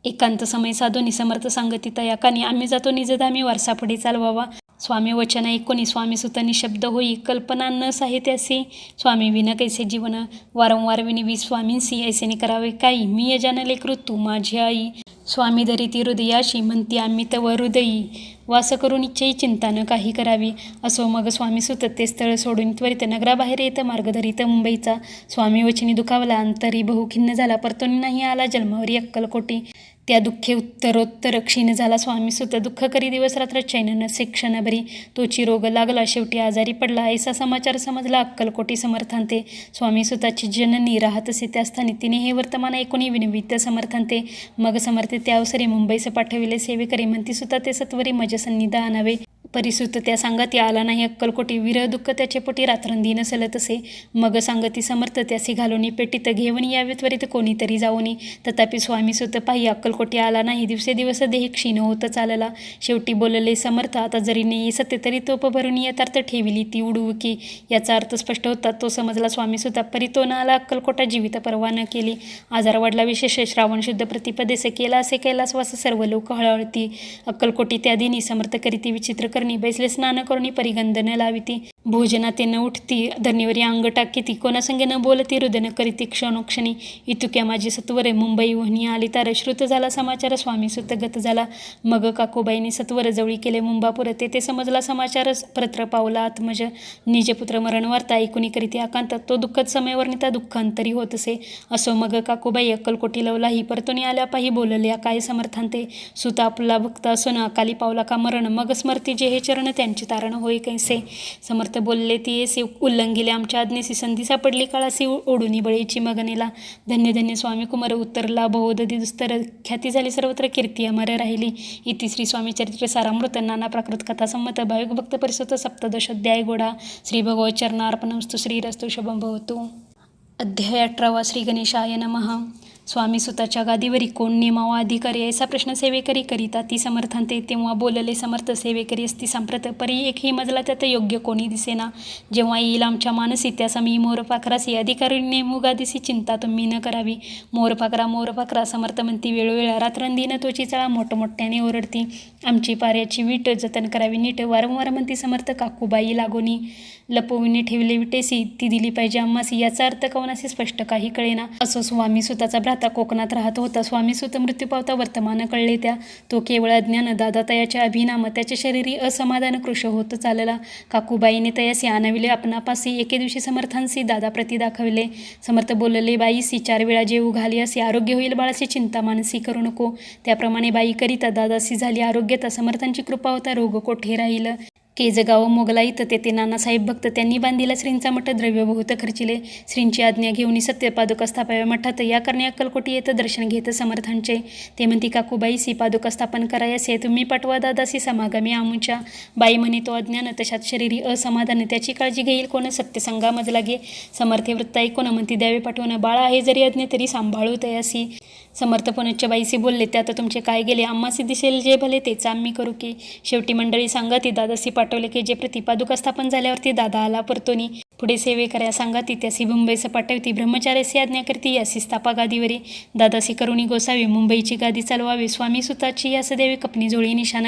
एकांत समय साधूनी समर्थ सांगती तया कानी. आम्ही जातो निजधामी वारसा पुढे चालवावा. स्वामी वचन ऐकोनी स्वामी सुत निशब्द होई. कल्पना न साहित्यासी स्वामी विन कैसे जीवन. वारंवार विनिवी स्वामींसी ऐसेने करावे काही. मी यजान लेकरू तू माझी आई. स्वामी धरिती हृदयाशी म्हणती आम्ही तव हृदयी. वास करून इच्छेही चिंता न काही करावी. असो मग स्वामी सुत ते स्थळ सोडून त्वरित नगराबाहेर येत मार्ग धरित मुंबईचा. स्वामी वचनी दुखावला अंतरी बहु खिन्न झाला. परतून नाही आला जन्मावरी अक्कलकोटी. त्या दुःखे उत्तरोत्तर क्षीण झाला स्वामी सुत. दुःख करी दिवस रात्र चैन नसे क्षणभरी. तोची रोग लागला शेवटी आजारी पडला. ऐसा समाचार समजला अक्कलकोटी समर्थांते. स्वामी सुताची जननी राहतसे त्या स्थानी. तिने हे वर्तमान ऐकून विनवित समर्थांते. मग समर्थे त्या अवसरी मुंबईस पाठविले सेवेकरी. म्हणती सुता ते सत्वरी मज सन्निध आणावे. परिसुत त्या सांगती आला नाही अक्कलकोटी. विरह दुःख त्याचे पोटी रात्रंदिन सलतसे. मग सांगती समर्थ त्यासी घालून पेटीत घेऊन यावे त्वरित कोणीतरी जाऊनी. तथापि स्वामी सुत पाही अक्कलकोटी आला नाही. दिवसे दिवस देह क्षीण होत चालला. शेवटी बोलले समर्थ आता जरी नेई सत्य तरी तोप भरून यथार्थ ठेविली ती उडवुकी. याचा अर्थ स्पष्ट होता तो समजला स्वामी सुता. परी तो न आला अक्कलकोटा जीवित परवा न केली. आजार वाढला विशेष श्रावण शुद्ध प्रतिपदेस केला असे कैलासवास सर्व लोक हळहळती. अक्कलकोटी त्या दिनी समर्थ करीती विचित्र बैसले स्नान करून परिगंध न लाविती. भोजना ते न उठती धरणीवरी अंग टाकीती. कोणासंगे न बोलती रुदन करीती क्षणोक्षणी. इतुक्या माझी सत्वरे मुंबई वहनी आली तार. श्रुत झाला समाचार स्वामी सुत गत झाला. मग काकूबाईने सत्वर जवळी केले मुंबापुर. ते समजला समाचार प्रत्र पावला आत्मज. निजपुत्र मरण वार्ता ऐकुनी करीती आकांत. तो दुःखद समय वर्णिता दुःखांतरी होत असे. असो मग काकूबाई अक्कलकोटी लवलाही. परतोनी आल्या पाही बोलल्या काय समर्थांते. सुत आपला भक्त असून अकाली पावला का मरण. मग स्मरती जे हे चरण त्यांचे तारण होय कैसे. समर्थ बोलले ती येसे उल्लंघिले आमच्या आज्ञेसी. संधी सापडली काळासी ओढुनी बळीची मगनेला. धन्य धन्य स्वामी कुमार उत्तरला बहुदधी दुस्तर. ख्याती झाली सर्वत्र कीर्ती अमर राहिली. इति श्री स्वामी चरित्र सारामृत नाना प्राकृत कथा संमत. भाविक भक्त परिसुत सप्तदशोध्याय गोडा. श्री भगवत चरणार्पणमस्तु. श्रीरस्तु शुभं भवतु. अध्याय 18 श्री गणेशाय नमः. स्वामी सुताच्या गादीवरी कोण नेमावा अधिकारी ऐसा प्रश्न सेवेकरी करिता ती समर्थांते. तेव्हा बोलले समर्थ सेवेकरी असती सांप्रत. परी एकही मजला त्यात योग्य कोणी दिसेना. जेव्हा येईल आमच्या मानसी त्यासा मी मोरपाखरासी. अधिकारी नेमू गादीसी चिंता तुम्ही न करावी. मोरपाखरा समर्थ म्हणती वेळोवेळा. रात्रंदिन तोची चळा मोठमोठ्याने ओरडती. आमची पाऱ्याची वीट जतन करावी नीट. वारंवार म्हणती समर्थ काकूबाई लागोनी. लपविणे ठेवले विटेसी ती दिली पाहिजे आम्हासी. याचा अर्थ कवनासी स्पष्ट काही कळेना. असो स्वामी सुताचा भ्राता कोकणात राहत होता. स्वामी सुत मृत्यू पावता वर्तमान कळले त्या. तो केवळ अज्ञान दादा तयाच्या अभिनाम. त्याच्या शरीरी असमाधान कृश होत चालला. काकूबाईने तयासी आणविले आपणापासी. एके दिवशी समर्थांसी दादा प्रती दाखविले. समर्थ बोलले बाईसी 4 वेळा जेवू घाली असे. आरोग्य होईल बाळासी चिंता मानसी करू नको. त्याप्रमाणे बाई करिता दादासी झाली आरोग्यता. समर्थांची कृपा होता रोग कोठे राहील. केजगाव मोगलाईत तेथे नानासाहेब भक्त त्यांनी बांधिला श्रींचा मठ द्रव्य बहुत खर्चिले. श्रींची आज्ञा घेऊन सत्य पादुका स्थापाव्या मठात. या करणे अक्कलकोटी येत दर्शन घेत समर्थांचे. ते म्हणती काकूबाईसी पादुका स्थापन करायसे तुम्ही पाठवा दादासी समागमी आमुच्या. बाई म्हणे तो अज्ञान तशात शरीरी असमाधान त्याची काळजी घेईल कोण सत्यसंगा मज लागे. समर्थे वृत्त ऐकून म्हणती द्यावे पाठवून बाळा आहे जरी अज्ञ तरी सांभाळू तयासी. समर्थ पुनच्च बाईसी बोलले त्यात तुमचे काय गेले आम्हासी दिसेल जे भले तेच आम्ही करू की. शेवटी मंडळी सांगा ती दादासी पाठवले की जे प्रतिपादुका स्थापन झाल्यावरती दादा आला परतोनी. पुढे सेवे करा सांगा ती त्यासी मुंबईस पाठवती. ब्रह्मचार्यासी आज्ञा करती यासी स्थापा गादीवरी. दादासी करुणी गोसावी मुंबईची गादी चालवावी. स्वामी सुताची यास देवी कपनी जोळी निशाण.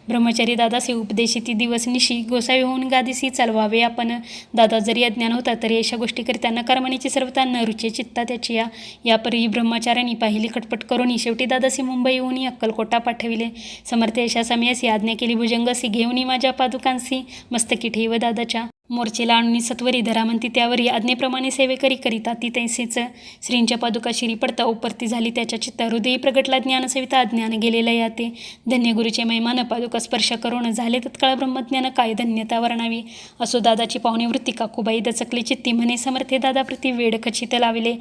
ब्रह्मचारी दादासी उपदेशी ती दिवस निशी. गोसावी होऊन गादीसी चालवावे आपण. दादा जरी अज्ञान होता तरी अशा गोष्टी करिता नकारमणीची सर्वता न रुचे चित्ता त्याची. यापरी ब्रह्मचार्यांनी पाहिली खटपट करून शेवटी दादासी मुंबई येऊन अक्कलकोटा पाठविले. समर्थ अशा समयासी आज्ञा केली भुजंगसी घेऊन माझ्या पादुकांसी मस्तकी ठेव दादाच्या. मोर्चेला आणून सत्वरी धरा म्हणती त्यावरी आज्ञेप्रमाणे सेवेकरी करिता ती तैसेच. श्रींच्या पादुका शिरी पडता उपरती झाली त्याच्या चित्ता. हृदयी प्रगटला ज्ञानसविता अज्ञान गेलेला याते. धन्य गुरुचे महिमान पादुका स्पर्श करून झाले तत्काळ ब्रह्मज्ञान काय धन्यता वर्णावी. असो दादाची पाहुणी वृत्ती काकूबाई दचकली चित्ती म्हणे समर्थे दादा प्रति वेड खचित लावले.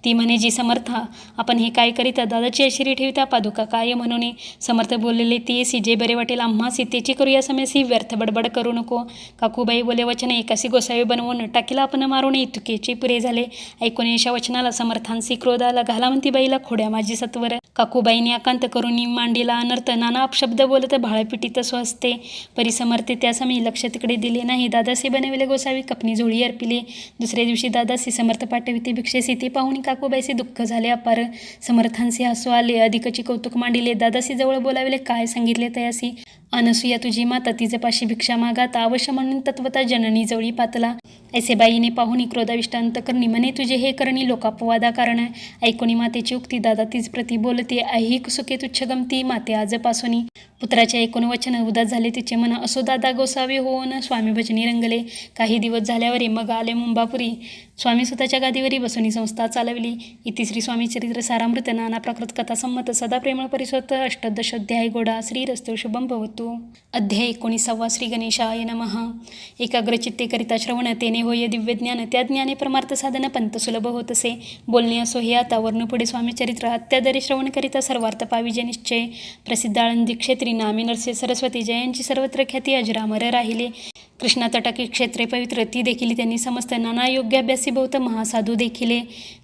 ती म्हणे जी समर्था आपण हे काय करीता दादाची अशिरी ठेविता पादुका काय म्हणून. समर्थ बोललेले ती येसी जे बरे वाटेल आम्हासी तेची करूया समयसी व्यर्थ बडबड करू नको. काकूबाई बोले वचन एकासी गोसावी बनवून टाकीला आपण मारून इतुकेचे पुरे झाले. ऐकून अशा वचनाला समर्थांसी क्रोध आला. घाला म्हणती बाईला खोड्या माझी सत्वर. काकूबाईने आकांत करून मांडीला अनर्थ नाना अपशब्द बोलत भाळपिटीत स्वहस्ते. परिसमर्थे त्यासमयी लक्ष तिकडे दिले नाही. दादासी बनविले गोसावी कपनी झोळी अर्पिले. दुसऱ्या दिवशी दादासी समर्थ पाठविते भिक्षेसी. ते पाहुणी काकूबाईचे दुःख झाले अपार. समर्थांसी हसू आले अधिकची कौतुक मांडिले. दादासी जवळ बोलाविले काय सांगितले तयासी. अनसुया तुझी माता तिजपाशी भिक्षा मागाता अवश्य म्हणून तत्वता जननी जवळी पातला. ऐसे बाईने पाहुणी क्रोधाविष्ट अंतकरणी म्हणे तुझे हे करणी लोकापवादा कारण. ऐकोनी मातेची उक्ती दादा तीच प्रति बोलते ऐहिक सुखे तुच्छ गमती माते आजपासूनी. पुत्राचे ऐकून वचन उदास झाले तिचे मन. असो दादा गोसावी होऊन स्वामी भजनी रंगले. काही दिवस झाल्यावरी मग आले मुंबापुरी. स्वामी स्वतःच्या गादीवरी बसूनी संस्था चालवली. इति श्री स्वामी चरित्र सारामृत नाना प्राकृत कथा संमत सदा प्रेमळ परिसोत अष्टदशोध्याय गोडा श्रीरस्तु शुभम भवतु. अध्याय 19 श्री गणेशाय नमः. एकाग्रचित्ते करिता श्रवण तेने होय दिव्यज्ञान. त्या ज्ञाने परमार्थ साधन पंत सुलभ होतसे. बोलणे असो हे आता वर्ण पुढे स्वामी चरित्र अत्यादरी श्रवण करिता सर्वार्थ पाविजे निश्चय. प्रसिद्ध आळंदी क्षेत्री नामी नरसे सरस्वती जयांची सर्वत्र ख्याती अजरामर राहिले. कृष्णा तटाकी क्षेत्रे पवित्र ती देखील त्यांनी समस्त नाना योग्याभ्यासी बहुत महासाधू देखिले.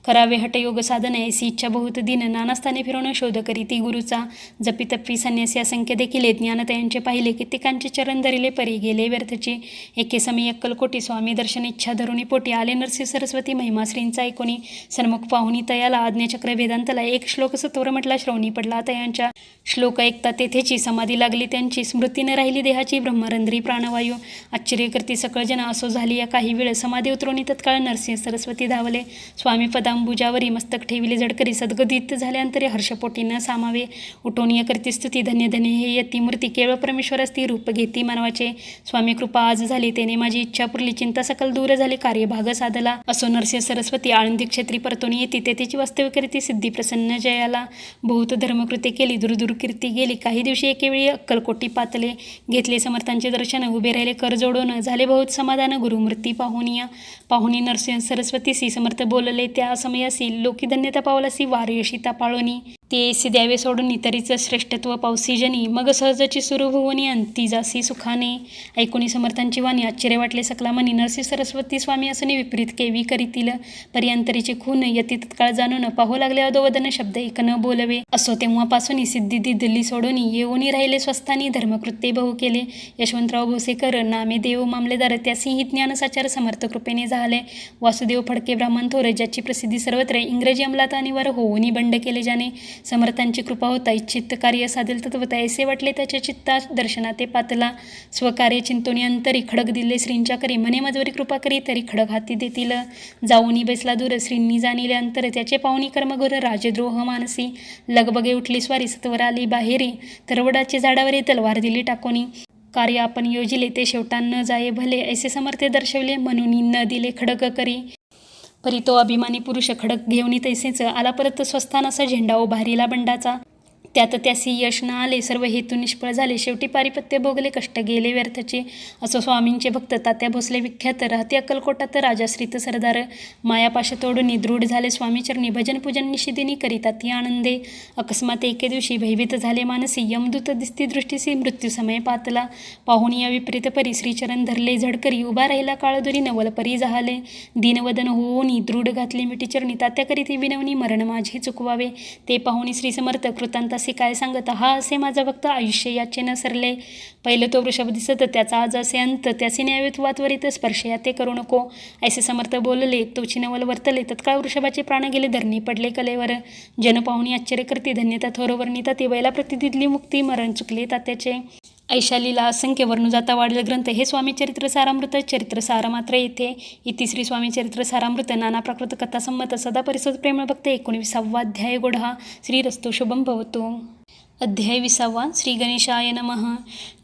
करावे हटयोग साधन ऐसी इच्छा बहुत दिन. नाना स्थाने फिरवणं शोध करी ती गुरुचा. जपी तप्पी संन्यासी असंख्य देखिले. ज्ञानतयांचे पाहिले कित्येकांचे चरण धरिले परी गेले व्यर्थचे. एके समयी अक्कलकोटी स्वामी दर्शन इच्छा धरुणी पोटी आले नरसी सरस्वती महिमा श्रींचा ऐकोनी. सन्मुख पाहुणी तयाला आज्ञाचक्र वेदांतला. एक श्लोक सत्वर म्हटला श्रवणी पडला तयांच्या. श्लोक ऐकता तेथेची समाधी लागली त्यांची. स्मृतीने राहिली देहाची ब्रह्मरंध्री प्राणवायू. आश्चर्य करती सकळ जन असो झाली या काही वेळ. समाधी उतरवणी तत्काळ नरसिंह सरस्वती धावले. स्वामी पदांबुजावरी मस्तक ठेविले झडकरी. सद्गदित झाल्यानंतरी हर्षपोटी न सामावे. उठोनीय करती स्तुती धन्य धन्य हे यती मूर्ती. केवळ परमेश्वरस्ती रूप घेती मानवाचे. स्वामी कृपा आज झाली तेने माझी इच्छा पुरली. चिंता सकल दूर झाली कार्यभाग साधला. असो नरसिंह सरस्वती आळंदी क्षेत्री परतोनी येती. तेथेची वास्तव्य करीती सिद्धी प्रसन्न जयाला. बहुत धर्मकृत्ये केली दूरदूर कीर्ती गेली. काही दिवशी एकेवेळी अक्कलकोटी पातले. घेतले समर्थांचे दर्शन उभे राहिले कर जोडून. झाले बहुत समाधान गुरुमूर्ती पाहुनिया. पाहुणी नरसिंह सरस्वतीसी समर्थ बोलले त्या समयासी. लोकी धन्यता पावलासी वारयशिता पाळोनी. ते द्यावे सोडून तरीच श्रेष्ठत्व पावसी जनी. मग सहजची सुरू भुवनी अंती जासी सुखाने. ऐकोनी समर्थांची वाणी आश्चर्य वाटले सकला मनी. नरसिंह सरस्वती स्वामी असणे विपरीत केवी करीतील. पर्यांतरीचे खून यती तत्काळ जाणून. पाहू लागले अधोवदन शब्द एक न बोलवे. असो तेव्हापासून सिद्धी दिल्ली सोडून येऊनी राहिले स्वस्थानी. धर्मकृत्ये बहु केले. यशवंतराव भोसेकर नामे देव मामलेदार. त्यासीही ज्ञानसाचार समर्थ कृपेने झाले. वासुदेव फडके ब्राह्मण थोर ज्याची प्रसिद्धी सर्वत्र. इंग्रजी अंमलात अनिवार्य होऊनी बंड केले ज्याने. समर्थांची कृपा होता इच्छित कार्य साधेल तत्वता. ऐसे वाटले त्याच्या चित्ता दर्शना ते पातला. स्वकार्य चिंतोनी अंतरी खडक दिले श्रींच्या करी. म्हणे मजवरी कृपा करी तरी खडक हाती देतील. जाऊनी बैसला दूर श्रींनी जाणिले अंतर. त्याचे पाहुणी कर्मघोर राजद्रोह मानसी. लगबगे उठली स्वारी सत्वर आली बाहेरी. तरवडाचे झाडावरी तलवार दिली टाकोनी. कार्य आपण योजिले ते शेवटा न जाये भले. ऐसे समर्थे दर्शवले म्हणून न दिले खडक करी. परी तो अभिमानी पुरुष खडक घेऊन तैसेच आला परत स्वस्थान. असा झेंडा उभारीला बंडाचा. त्यात त्यासी यश न आले, सर्व हेतू निष्फळ झाले. शेवटी पारिपत्य भोगले, कष्ट गेले व्यर्थचे. असो स्वामींचे भक्त तात्या भोसले विख्यात. राहते अक्कलकोटात राजाश्रित सरदार. मायापाश तोडून दृढ झाले स्वामीचरणी. भजन पूजन निशिदिनी करीता ती आनंदे. अकस्मात एके दिवशी भयभीत झाले मानसी. यमदूत दिसती दृष्टीसी, मृत्यू समय पातला. पाहुणी या विपरीत परी, श्रीचरण धरले झडकरी. उभा राहिला काळदुरी, नवल परी जहाले. दीनवदन होऊनी दृढ घातली मिठीचरणी. तात्या करी ती विनवणी, मरण माझे चुकवावे. ते पाहुणी श्री समर्थ कृतांत काय सांगत, हा असे माझा भक्त आयुष्य याचे न सरले. पहिलं तो वृषभ दिसत, त्याचा आज असे अंत. त्यासी न्यावे तू त्वरित, स्पर्श या ते करू नको. ऐसे समर्थ बोलले, तोची नवल वर्तले. तत्काळ वृषभाचे प्राण गेले, धरणी पडले कलेवर. जन पाहुणी आश्चर्य करती, धन्यता थोर वर्णिता ती. बैला प्रतिदितली मुक्ती, मरण चुकले तात्याचे. ऐशा लीला असंख्य, वर्णू जाता वाढले ग्रंथ. हे स्वामी चरित्र सारामृत, चरित्र सार मात्र येथे. इति श्री स्वामी चरित्र सारामृत. नाना प्राकृत कथा संमत, सदा परिसर प्रेमळ भक्त. 19वा अध्याय गोढा. श्रीरस्तु शुभम भवतु. अध्याय 20. श्री गणेशाय नमः.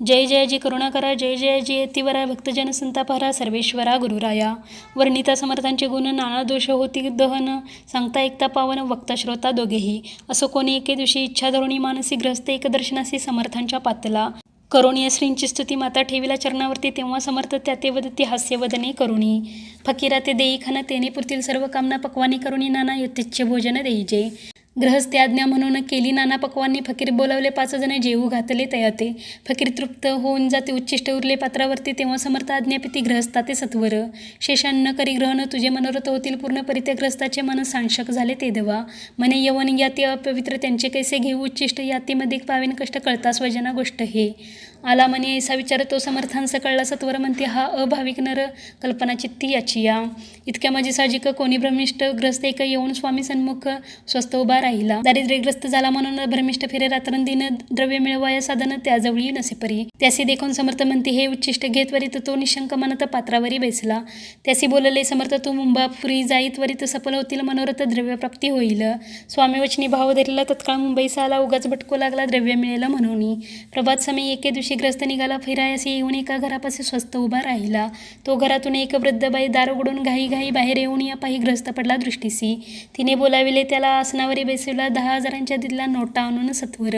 जय जय जी करुणाकरा, जय जय जी यतिवरा, भक्तजन संतापहरा, सर्वेश्वरा गुरुराया. वर्णिता समर्थांचे गुण, नाना दोष होती दहन. सांगता ऐकता पावन, वक्ता श्रोता दोघेही. असो कोणी एके दिवशी इच्छा धरुणी मानसी, ग्रहस्थ एक दर्शनासी समर्थांच्या पातला. करुणीय श्रींची स्तुती माता ठेविला चरणावरती. तेव्हा समर्थ त्या ते वदती हास्यवदने करुणी. फकीरा ते देई खान, तेने पुरतील सर्व कामना. पक्वानी करुणी नाना यथेच्छ भोजन देईजे. ग्रहस्थी आज्ञा म्हणून केली नाना पक्वांनी. फकीर बोलावले 5 जण, जेवू घातले तयाते. फकीर तृप्त होऊन जाते, उच्चिष्ट उरले पात्रावरती. तेव्हा समर्थ आज्ञापिती, ग्रहस्थाते सत्वर. शेषान्न करी ग्रहण, तुझे मनोरथ होतील पूर्ण. परित्या ग्रहस्थाचे मन सांशक झाले ते देवा. म्हणे यवन याती अपवित्र, त्यांचे कैसे घेऊ उच्चिष्ट. यातीमध्ये पावेन कष्ट, कळता स्वजना गोष्ट हे. आला म्हणे ऐसा विचार, तो समर्थांस कळला सत्वर. म्हणते हा अभाविक नर, कल्पना चित्ती याची या. इतक्या माझी साहजिक, कोणी भ्रमिष्ठ. ग्रस्त एक येऊन स्वामी सन्मुख स्वस्त उभा राहिला. दारिद्र्यग्रस्त झाला म्हणून भ्रमिष्ठ फिरे रात्रंदिन. द्रव्य मिळवाया साधन, त्याजवळी नसे परी. त्यासी देखून समर्थ म्हणते, हे उच्चिष्ट घे त्वरित. तो निशंक म्हणत पात्रावरी बैसला. त्यासी बोलले समर्थ, तू मुंबापुरी जाई त्वरित. सफल होतील मनोरथ, द्रव्यप्राप्ती होईल. स्वामी वचनी भाव धरला, तत्काळ मुंबईसा आला. उगाच भटकू लागला, द्रव्य मिळेल म्हणून. प्रभात समय एके दिवशी ग्रस्त निघाला फिरायासी. येऊन एका घरापाशी स्वस्त उभा राहिला. तो घरातून एक वृद्ध बाई दार उघडून घाई घाई बाहेर येऊन या पाही ग्रस्त पडला दृष्टीसी. तिने बोलाविले, त्याला आसनावरी बैसवला. 10,000च्या दिला नोटा आणून सत्वर.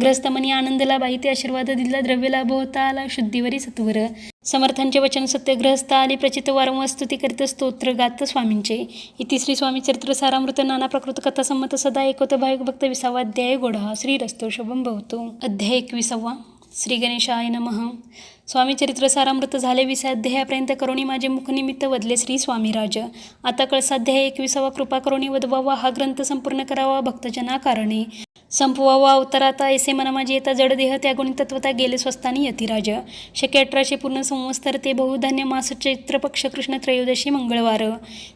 ग्रस्त मनी आनंदला, बाई ते आशीर्वाद दिला. द्रव्य लाभ होता आला, शुद्धीवरी सत्वर. समर्थांचे वचन सत्य, ग्रहस्थ आली प्रचित. वारंवार स्तुती करीत स्तोत्र गात स्वामींचे. इति श्री स्वामी चरित्र सारामृत. नाना प्राकृत कथा संमत, सदा ऐकत भाविक भक्त. 20वा अध्याय गोढा. श्रीरस्तु शुभम भवतु. अध्याय 21. श्री गणेशाय नमः. स्वामी चरित्र सारामृत झाले 20 अध्यायापर्यंत. करुणी माझे मुखनिमित्त वदले श्री स्वामीराज. आता कळसाध्याय 21. कृपा करुणी वदवावा, हा ग्रंथ संपूर्ण करावा भक्तजना कारणे. संपवावा अवताराता, ऐसे मना माझे येता जड देह. त्यागुणी तत्वता गेले स्वस्तानी यतिराज. शके 1800 पूर्ण संवत्सर, ते बहुधान्य मास. चैत्र पक्ष कृष्ण त्रयोदशी मंगळवार.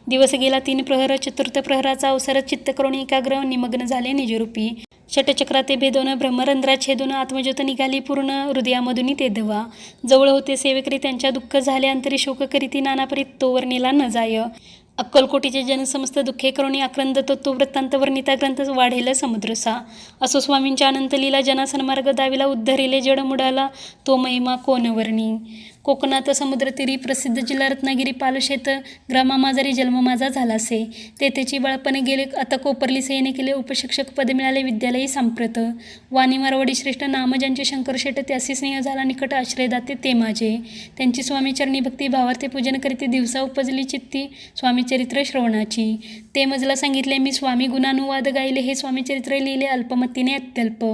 दिवस गेला 3 प्रहर. चतुर्थ प्रहराचा अवसर. चित्त करुणी एकाग्र, निमग्न झाले निजरूपी. षटचक्राते भेदोन, ब्रह्मरंध्रा छेदून. आत्मज्योत निघाली पूर्ण, हृदयामधुनी ते धवा. जवळ होते सेवेकरी, त्यांच्या दुःख झाले अंतरी. शोक करीती नानापरी, तो वर्णिला न जाय. अक्कलकोटीचे जनसमस्त दुःखे करुणी आक्रंद. तो वृत्तांत वर्णिता ग्रंथ वाढेल समुद्रसा. असो स्वामींच्या अनंत लीला, जना सन्मार्ग दाविला. उद्धरिले जड मुडाला, तो महिमा कोण वर्णी. कोकणात समुद्रतीरी प्रसिद्ध जिल्हा रत्नागिरी. पालशेत ग्रामामाजारी जन्म माझा झालासे. तेथेची बाळपणे गेले, आता कोपरली सेने केले. उपशिक्षक पद मिळाले, विद्यालयी सांप्रत. वाणी मारवाडी श्रेष्ठ, नाम ज्यांचे शंकरशेठ. त्यासी स्नेह झाला निकट, आश्रयदाते ते माझे. त्यांची स्वामीचरणी भक्ती, भावार्थे पूजन करीते. दिवसा उपजली चित्ती, स्वामीचरित्र श्रवणाची. ते मजला सांगितले मी, स्वामी गुणानुवाद गायले. हे स्वामीचरित्र लिहिले, अल्पमतीने अत्यल्प.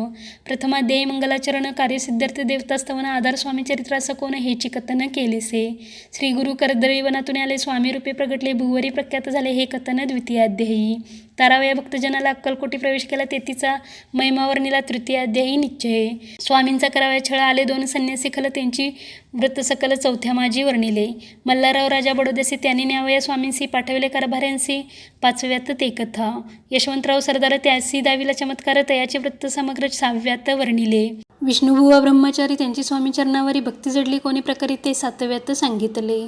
प्रथमाध्यायी मंगलाचरण, कार्यसिद्धार्थ देवतास्तवन. आधार स्वामीचरित्र असं कोण, हेची कथन केलेसे. श्री गुरु करदळीवनातून आले, स्वामी रूपे प्रगटले. भुवरी प्रख्यात झाले, हे कथन द्वितीयाध्यायी. तारावया भक्तजनाला अक्कलकोटी प्रवेश केला, तेथीचा महिमावर्णिला. तृतीयाध्यायी निश्चय. स्वामींचा कराव्या छळ, आले 2 संन्यासी खल. त्यांची व्रत सकल चौथ्या माझी वर्णिले. मल्हारराव राजा बडोद्यासी, त्यांनी न्यावया स्वामींसी. पाठविले कारभाऱ्यांसी, 5व्यात ते कथा. यशवंतराव सरदार, त्यासी दाविला चमत्कार. तयाचे व्रत समग्र 6व्यात वर्णिले. विष्णुबुवा ब्रह्मचारी, त्यांची स्वामीचरणावरी भक्ती जडली. कोणी प्रकारे, ते 7व्यात सांगितले.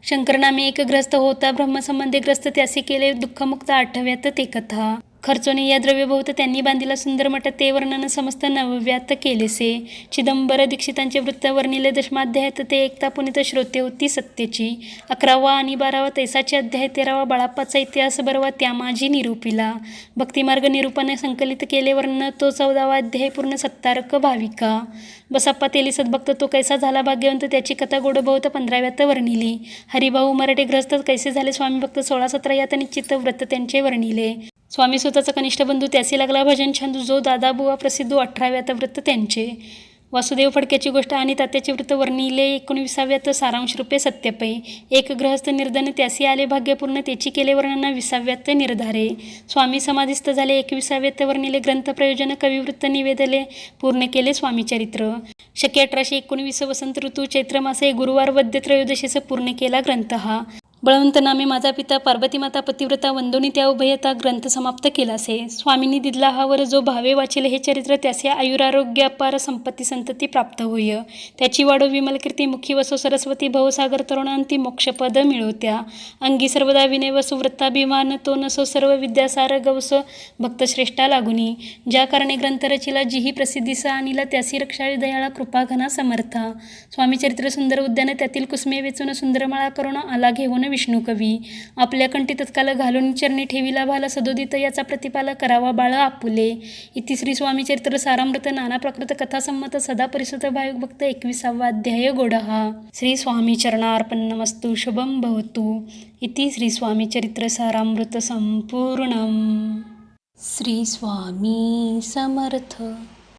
शंकर नामे एक ग्रस्त होता, ब्रह्मसंबंधी ग्रस्त. त्यासी केले दुःखमुक्त. 8व्यात ते कथा. खर्चोने या द्रव्यभोवत त्यांनी बांधिला सुंदर मठ, ते वर्णन समस्त नवव्यात केलेसे. चिदंबर दीक्षितांचे वृत्त वर्णिले दशमाध्यायात, ते ऐकता पुनित श्रोते होती सत्यची. 11वा आणि 12वा तैसाचे अध्याय, 13वा बाळाप्पाचा इतिहास बरवा त्या माझी निरूपिला. भक्तिमार्ग निरूपण संकलित केले वर्णन, तो 14वा अध्याय पूर्ण सत्तारक भाविका. बसप्पा तेली सद्भक्त, तो कैसा झाला भाग्यवंत, त्याची कथा गोड बहुत 15व्यात वर्णिली. हरिभाऊ मराठे ग्रस्त कैसे झाले स्वामी भक्त, 16-17 यात निश्चित व्रत त्यांचे वर्णिले. स्वामी स्वतःचा कनिष्ठ बंधू, त्यासी लागला भजन छंद, जो दादाबुवा प्रसिद्ध 18व्यात व्रत त्यांचे. वासुदेव फडक्याची गोष्ट आणि तात्याचे वृत्त वर्णिले 19व्यात. सारांश रूपे सत्यपै. एक गृहस्थ निर्धन, त्यासी आले भाग्यपूर्ण, त्याची केले वर्णन 20व्यात निर्धारे. स्वामी समाधिस्थ झाले 21व्यात वर्णिले. ग्रंथ प्रयोजन कविवृत्त निवेदले, पूर्ण केले स्वामी चरित्र. शके 1819 वसंत ऋतू चैत्र मासे, गुरुवार वद्य त्रयोदशीस पूर्ण केला ग्रंथ हा. बळवंत नामे माझा पिता, पार्वती माता पतिव्रता, वंदोनी त्या उभयता, ग्रंथ समाप्त केलासे. स्वामींनी दिदला हावर, जो भावे वाचेल हे चरित्र, त्यासे आयुरारोग्य अपार संपत्ती संतती प्राप्त होय. त्याची वाढो विमल कीर्ती, मुखी वसो सरस्वती, भवसागर तरुणांती मोक्षपद मिळवत्या. अंगी सर्वदा विनय वसु वृत्ताभिमान, तो नसो सर्व विद्यासार गवसो भक्तश्रेष्ठा लागुनी. ज्या कारणे ग्रंथ रचिला, जीही प्रसिद्धीस आणिला, त्यासी रक्षाळी दयाळा कृपा घना समर्था. स्वामी चरित्र सुंदर उद्यान, त्यातील कुसमे वेचून सुंदरमाळा करून आला घेऊन विष्णू कवी. आपल्या कंठी तत्काल घालून चरणी ठेविला भाला, सदोदित याचा प्रतिपाला करावा बाळ आपुले. इति श्री स्वामी चरित्र सारामृत, नाना प्राकृत कथा संमत, सदा परिसुत भाविक भक्त. 21वा अध्याय गोडहा. श्री स्वामी चरणार्पणमस्तु. शुभम भवतु. इति श्री स्वामी चरित्र सारामृत संपूर्णम. श्री स्वामी समर्थ.